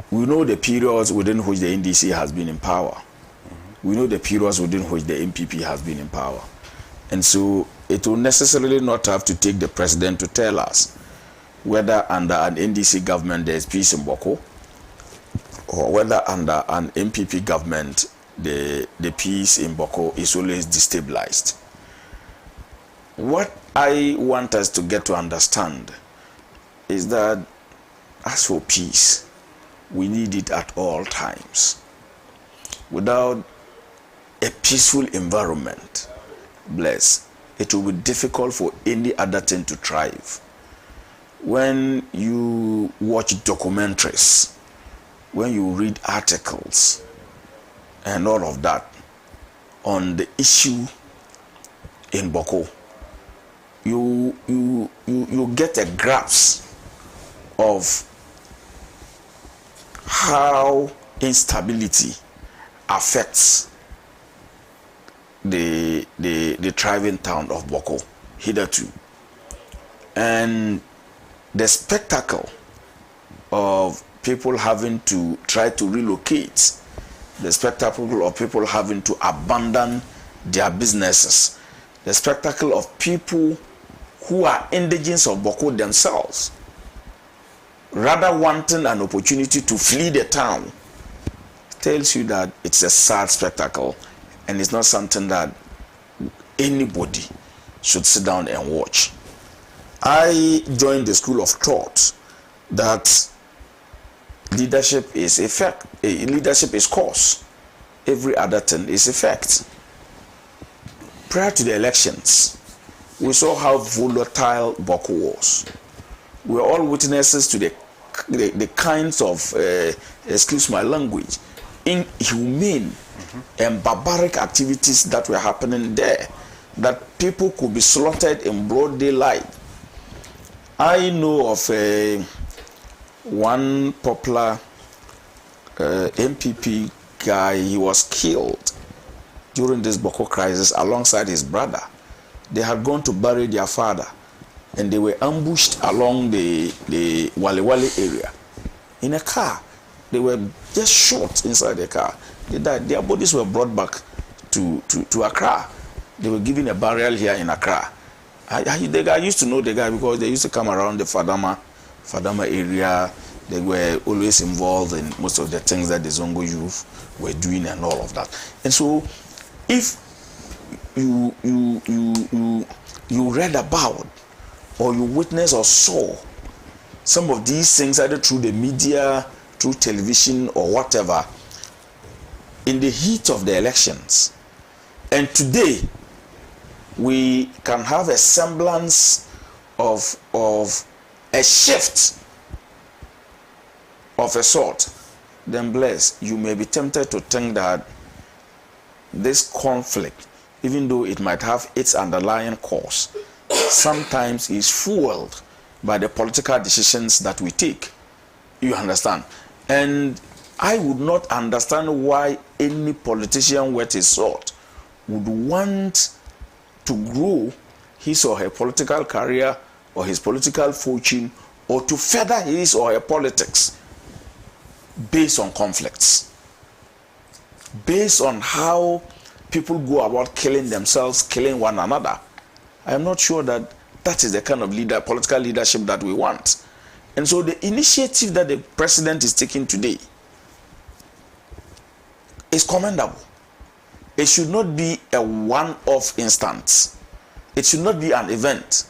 Speaker 4: we know the periods within which the NDC has been in power. We know the periods within which the MPP has been in power. And so it will necessarily not have to take the president to tell us whether under an NDC government there is peace in Bawku, or whether under an MPP government the peace in Bawku is always destabilized. What I want us to get to understand is that as for peace, we need it at all times. Without a peaceful environment, Bless, it will be difficult for any other thing to thrive. When you watch documentaries, when you read articles and all of that on the issue in Bawku, you get a grasp of how instability affects the thriving town of Bawku hitherto. And the spectacle of people having to try to relocate, the spectacle of people having to abandon their businesses, the spectacle of people who are indigenous of Bawku themselves, rather wanting an opportunity to flee the town, tells you that it's a sad spectacle and it's not something that anybody should sit down and watch. I joined the school of thought that leadership is effect. Leadership is cause. Every other thing is effect. Prior to the elections, we saw how volatile Bawku was. We were all witnesses to the kinds of, excuse my language, inhumane and barbaric activities that were happening there, that people could be slaughtered in broad daylight. I know of one popular MPP guy. He was killed during this Bawku crisis alongside his brother. They had gone to bury their father, and they were ambushed along the Wale area in a car. They were just shot inside the car. They died. Their bodies were brought back to Accra. They were given a burial here in Accra. The guy used to know the guy because they used to come around the Fadama area. They were always involved in most of the things that the Zongo youth were doing and all of that. And so, if you read about or you witnessed or saw some of these things either through the media, through television or whatever, in the heat of the elections, and today we can have a semblance of a shift of a sort, then bless, you may be tempted to think that this conflict, even though it might have its underlying cause, sometimes is fueled by the political decisions that we take. You understand? And I would not understand why any politician worth his salt would want to grow his or her political career or his political fortune or to further his or her politics based on conflicts, based on how people go about killing themselves, killing one another. I am not sure that that is the kind of political leadership that we want. And so the initiative that the president is taking today is commendable. It should not be a one-off instance. It should not be an event.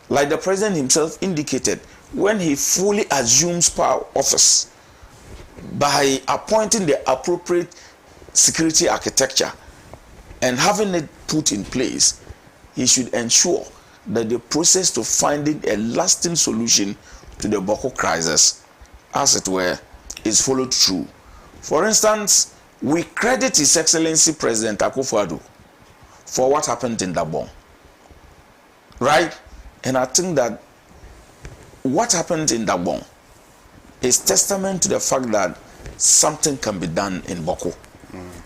Speaker 4: Like the president himself indicated, when he fully assumes power office, by appointing the appropriate security architecture and having it put in place, he should ensure that the process to finding a lasting solution to the Bawku crisis, as it were, is followed through. For instance, we credit His Excellency President Akufo-Addo for what happened in Dabong, right? And I think that what happened in Dabong is testament to the fact that something can be done in Bawku.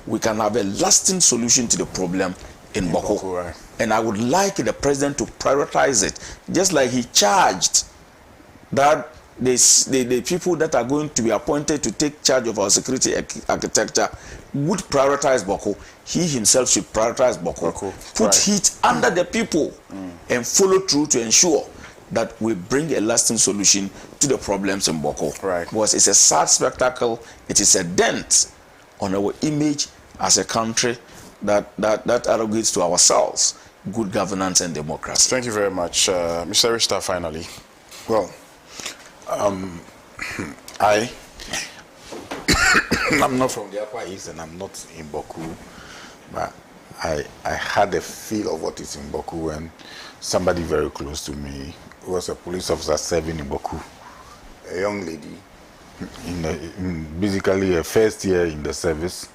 Speaker 4: We can have a lasting solution to the problem in Bawku. Right. And I would like the president to prioritize it, just like he charged that the people that are going to be appointed to take charge of our security architecture would prioritize Bawku. He himself should prioritize Bawku. Put heat under the people and follow through to ensure that we bring a lasting solution to the problems in Bawku.
Speaker 1: Right.
Speaker 4: Because it's a sad spectacle. It is a dent on our image as a country that arrogates to ourselves good governance and democracy.
Speaker 1: Thank you very much. Mr. Richter, finally.
Speaker 2: Well, I'm not from the Upper East and I'm not in Bawku, but I had a feel of what is in Bawku when somebody very close to me, who was a police officer serving in Bawku, a young lady, basically her first year in the service,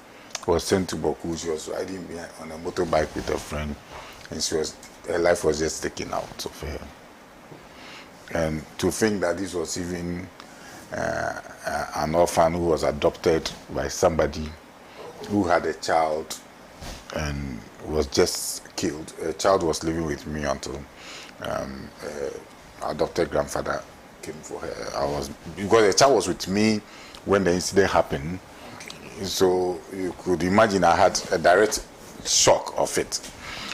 Speaker 2: was sent to Bawku. She was riding behind on a motorbike with a friend, and her life was just taken out of her. And to think that this was even an orphan who was adopted by somebody who had a child and was just killed. A child was living with me until adopted grandfather came for her. Because the child was with me when the incident happened. So you could imagine I had a direct shock of it.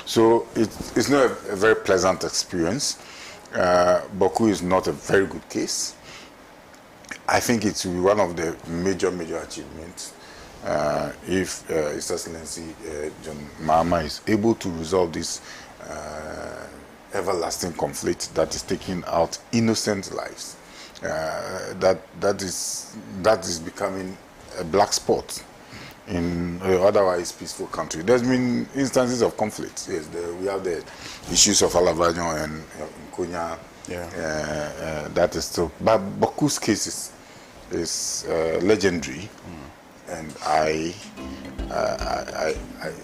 Speaker 2: So it's not a very pleasant experience. Bawku is not a very good case. I think it will be one of the major achievements if His Excellency John Mahama is able to resolve this everlasting conflict that is taking out innocent lives. that is becoming a black spot in otherwise peaceful country. There's been instances of conflict. Yes, we have the issues of Alavanyo and Konya. That is still. But Bawku's case is legendary, and I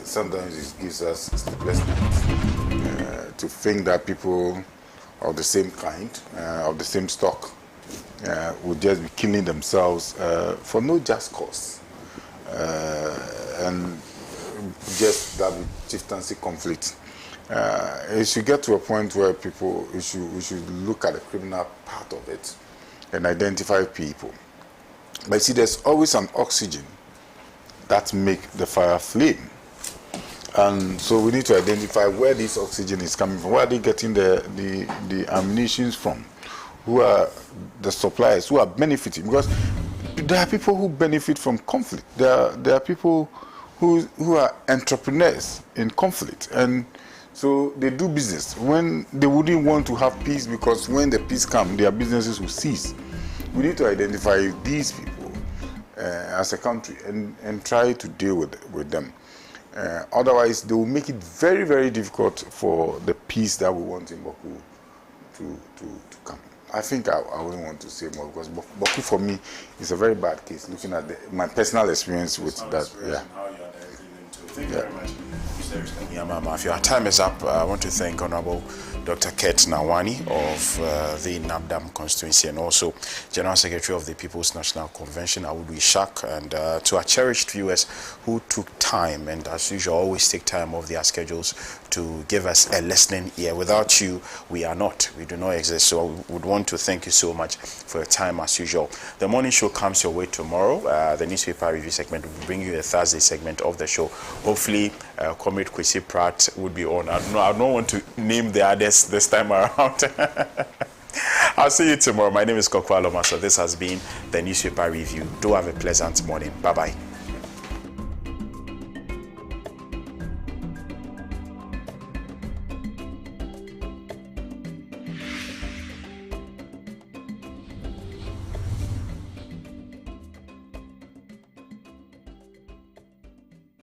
Speaker 2: sometimes it gives us sleepless nights to think that people of the same kind, of the same stock, would just be killing themselves for no just cause. And just that chieftaincy conflict. It should get to a point where we should look at the criminal part of it and identify people. But see, there's always an oxygen that make the fire flame. And so we need to identify where this oxygen is coming from. Where are they getting the ammunition from? Who are the suppliers who are benefiting? Because there are people who benefit from conflict. There are people who are entrepreneurs in conflict, and so they do business when they wouldn't want to have peace, because when the peace comes, their businesses will cease. We need to identify these people as a country and try to deal with them. Otherwise, they will make it very, very difficult for the peace that we want in Bawku to come. I think I wouldn't want to say more, because Bawku for me is a very bad case, looking at my personal experience with that.
Speaker 1: Thank you very much, Mr. Mahama. Our time is up. I want to thank Honorable Dr. Ket Nawani of the Nabdam constituency, and also General Secretary of the People's National Convention, Awudu Ishak, and to our cherished viewers who took time, and as usual, always take time off their schedules to give us a listening ear. Without you, we do not exist. So we would want to thank you so much for your time as usual. The morning show comes your way tomorrow. The newspaper review segment will bring you a Thursday segment of the show. Hopefully, Comrade Kwesi Pratt would be on. I don't want to name the others this time around. I'll see you tomorrow. My name is Koku Alormassor. This has been the newspaper review. Do have a pleasant morning. Bye-bye.